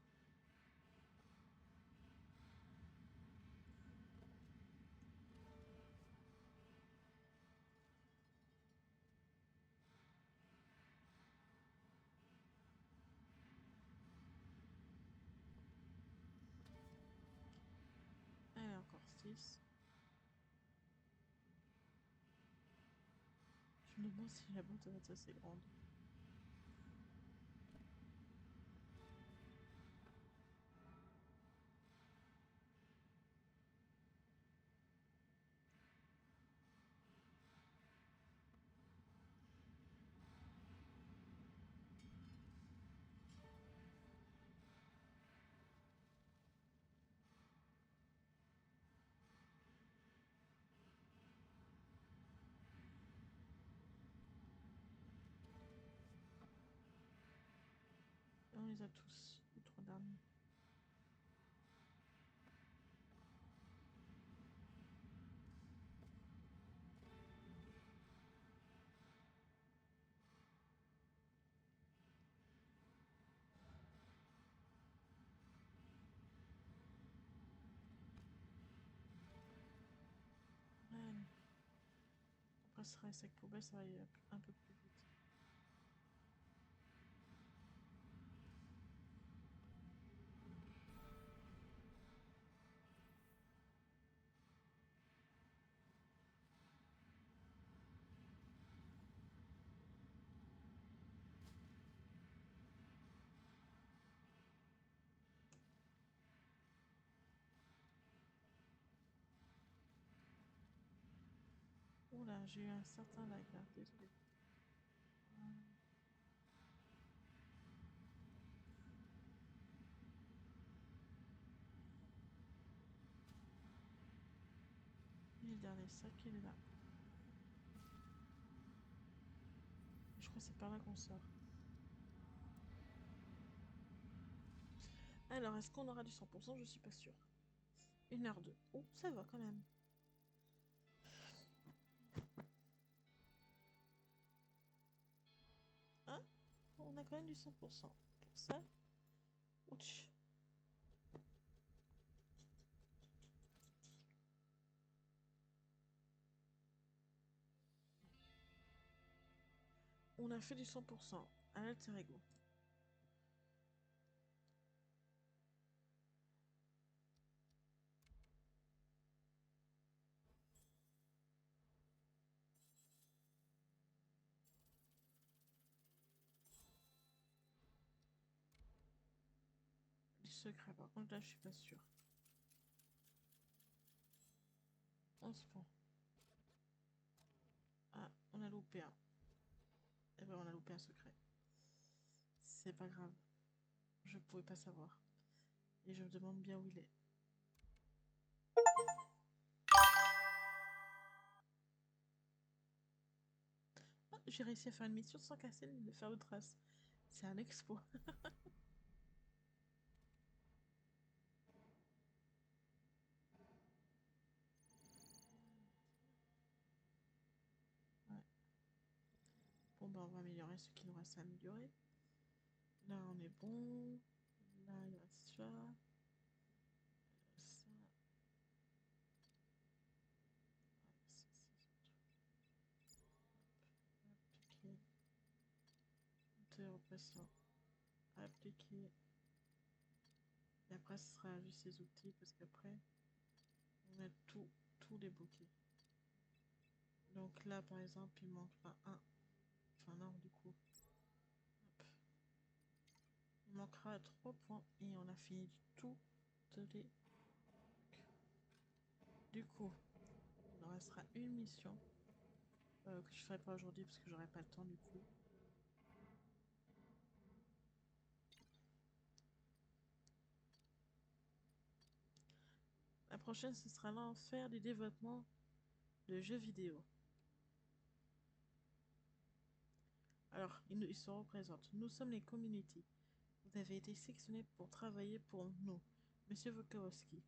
Allez, encore 6. Je me demande si la boîte va être assez grande. On les a tous, les 3 derniers. Allez. Après, ce sera avec poubelle, ça va aller un peu plus vite. Ah, j'ai eu un certain lag là, désolé. Et le dernier sac, il est là. Je crois que c'est par là qu'on sort. Alors, est-ce qu'on aura du 100%? Je suis pas sûre. 1h02. Oh, ça va quand même. Hein? On a quand même du 100%. Pour ça, ouch. On a fait du 100% à l'alter ego. Du secret, par contre, là, je suis pas sûre. 11 points. Ah, on a loupé un. Eh ben, on a loupé un secret. C'est pas grave. Je pouvais pas savoir. Et je me demande bien où il est. Ah, j'ai réussi à faire une mission sans casser ni de faire de traces. C'est un exploit. Ouais. Bon, bah, on va améliorer ce qui nous reste à améliorer. Là, on est bon. Là, il reste ça. Ça. Appliquer. Interrogation. Appliquer. Et après, ce sera juste ces outils parce qu'après, on a tout débloqué. Donc là, par exemple, il manquera un. Enfin, non, du coup. Hop. Il manquera 3 points et on a fini tout de les. Du coup, il nous restera une mission que je ferai pas aujourd'hui parce que j'aurai pas le temps du coup. La prochaine, ce sera l'enfer du développement de jeux vidéo. Alors, il se représente. Nous sommes les community. Vous avez été sélectionné pour travailler pour nous, Monsieur Wojciechowski.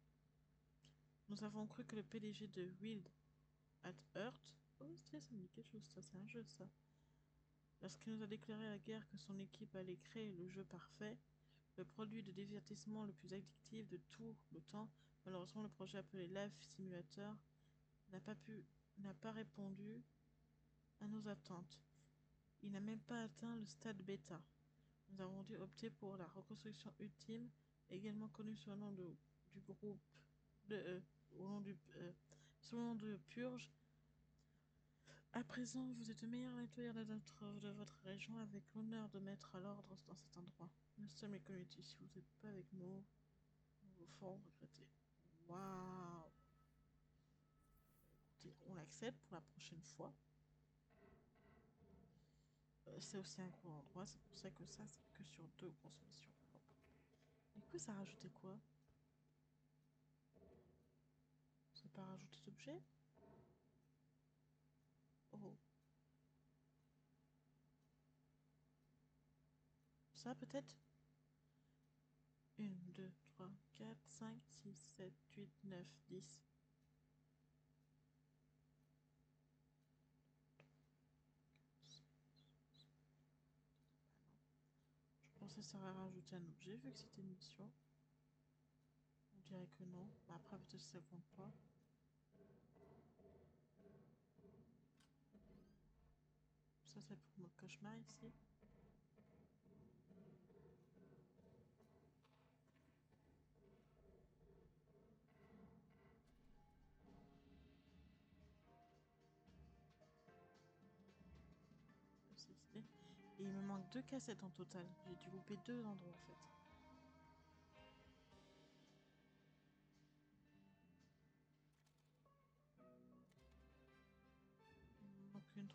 Nous avons cru que le PDG de Wild at Heart. Oh, ça me dit quelque chose, ça, c'est un jeu, ça. Lorsqu'il nous a déclaré la guerre que son équipe allait créer le jeu parfait, le produit de divertissement le plus addictif de tout le temps, malheureusement, le projet appelé Life Simulator n'a pas répondu à nos attentes. Il n'a même pas atteint le stade bêta. Nous avons dû opter pour la reconstruction ultime, également connue sous le nom du groupe au nom sous le nom de Purge. À présent, vous êtes le meilleur nettoyeur de votre région avec l'honneur de mettre l'ordre dans cet endroit. Nous sommes les communautés. Si vous n'êtes pas avec nous, nous vous ferons regretter. Waouh! Écoutez, on l'accepte pour la prochaine fois. C'est aussi un gros endroit, c'est pour ça que ça, c'est que sur 2 grosses missions. Du coup, ça a rajouté quoi? Ça n'a pas rajouté d'objet? Oh. Ça peut-être? 1, 2, 3, 4, 5, 6, 7, 8, 9, 10. Je pensais que ça aurait rajouté un objet vu que c'était une mission. On dirait que non. Mais après, peut-être que ça compte pas. Ça, c'est pour mode cauchemar ici. Et il me manque 2 cassettes en total. J'ai dû louper 2 endroits en fait.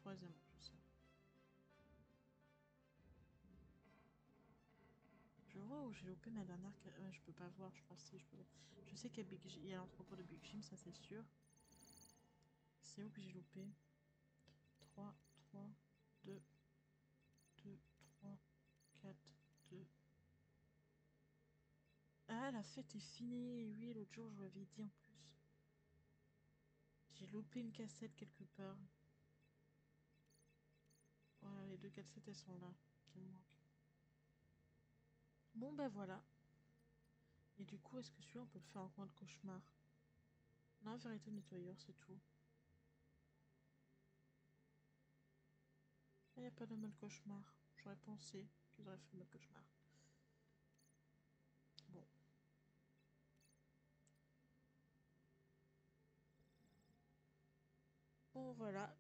troisième en plus. Je vois où j'ai loupé ma dernière. Je peux pas voir, je crois. Si, je peux. Je sais qu'il y a il y a l'entrepôt de Big Jim, ça c'est sûr. C'est où que j'ai loupé? 3, 3, 2, 2, 3, 4, 2. Ah, la fête est finie. Oui, l'autre jour, je vous l'avais dit en plus. J'ai loupé une cassette quelque part. Voilà, les deux cassettes, elles sont là. Qui me manquent. Bon, ben voilà. Et du coup, est-ce que celui-là, on peut le faire en coin de cauchemar? Non, vérité nettoyeur, c'est tout. Il n'y a pas de mode cauchemar. J'aurais pensé qu'ils auraient fait le mode cauchemar. Bon. Bon, voilà.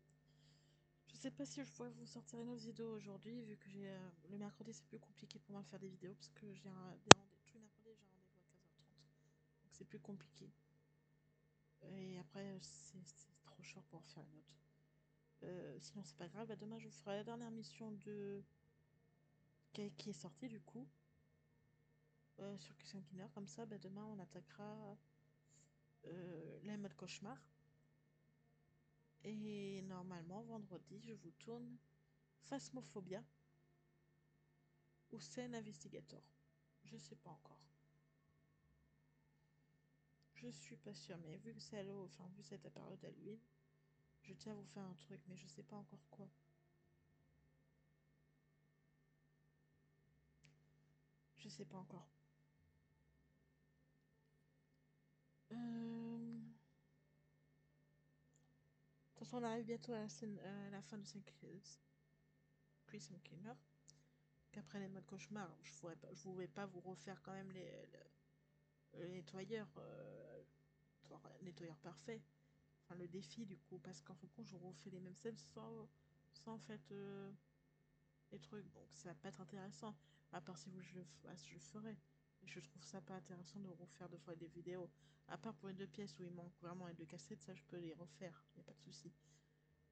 Je sais pas si je pourrais vous sortir une autre vidéo aujourd'hui, vu que j'ai le mercredi, c'est plus compliqué pour moi de faire des vidéos, parce que j'ai tous les mercredis, j'ai un rendez-vous à 15h30. Donc c'est plus compliqué. Et après, c'est trop short pour en faire une autre. Sinon, c'est pas grave. Bah, demain, je vous ferai la dernière mission de qui est sortie du coup sur Christian Kiner. Comme ça, bah, demain, on attaquera les modes cauchemar. Et normalement, vendredi, je vous tourne Phasmophobia ou Scène Investigator. Je sais pas encore. Je suis pas sûre, mais vu que c'est enfin, vu cette période d'Halloween, je tiens à vous faire un truc, mais je sais pas encore quoi. Je sais pas encore. De toute façon, on arrive bientôt à la fin de Chris Killer. Qu'après les modes cauchemar, je ne pouvais pas vous refaire quand même le nettoyeur, nettoyeur parfait. Enfin, le défi du coup, parce qu'en fin de compte, je refais les mêmes scènes sans en fait les trucs. Donc ça va pas être intéressant. À part si vous je le ferai. Mais je trouve ça pas intéressant de refaire deux fois des vidéos. À part pour les deux pièces où il manque vraiment les deux cassettes, ça je peux les refaire. Il n'y a pas de souci.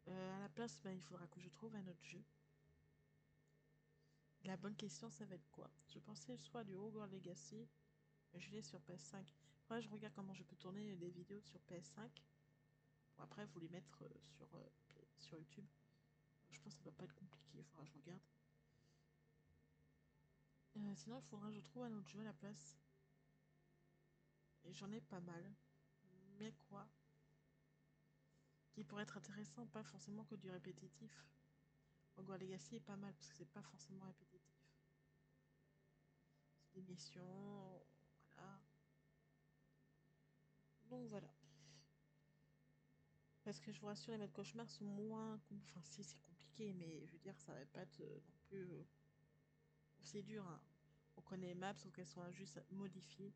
À la place, il faudra que je trouve un autre jeu. La bonne question, ça va être quoi? Je pensais soit du Hogwarts Legacy, mais je l'ai sur PS5. Après, je regarde comment je peux tourner des vidéos sur PS5. Pour après, vous les mettre sur YouTube. Je pense que ça doit pas être compliqué. Il faudra que je regarde. Sinon, il faudra que je trouve un autre jeu à la place. Et j'en ai pas mal. Mais quoi? Qui pourrait être intéressant, pas forcément que du répétitif. Hogwarts Legacy est pas mal parce que c'est pas forcément répétitif. C'est des missions. Voilà. Donc voilà. Parce que je vous rassure, les modes cauchemar sont moins. Enfin, si, c'est compliqué, mais je veux dire, ça va pas être non plus aussi dur. Hein. On connaît les maps, sauf qu'elles sont juste modifiées.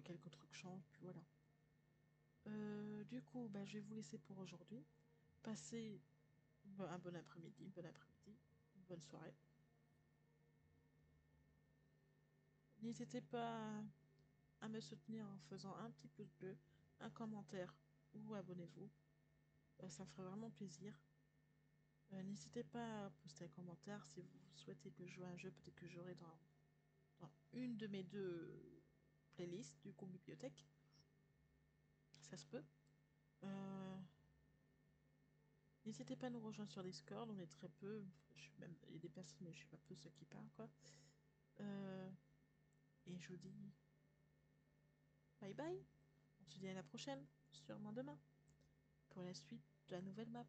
Quelques trucs changent, puis voilà. Du coup, bah, je vais vous laisser pour aujourd'hui. Passez un bon après-midi, une bonne soirée. N'hésitez pas à me soutenir en faisant un petit pouce bleu, un commentaire ou abonnez-vous. Ça me ferait vraiment plaisir. N'hésitez pas à poster un commentaire si vous souhaitez que je joue à un jeu, peut-être que j'aurai dans une de mes deux playlists, du coup bibliothèque. Ça se peut. N'hésitez pas à nous rejoindre sur Discord, on est très peu. Il y a des personnes, mais je suis pas peu ceux qui parlent, quoi. Et je vous dis bye bye. On se dit à la prochaine, sûrement demain, pour la suite de la nouvelle map.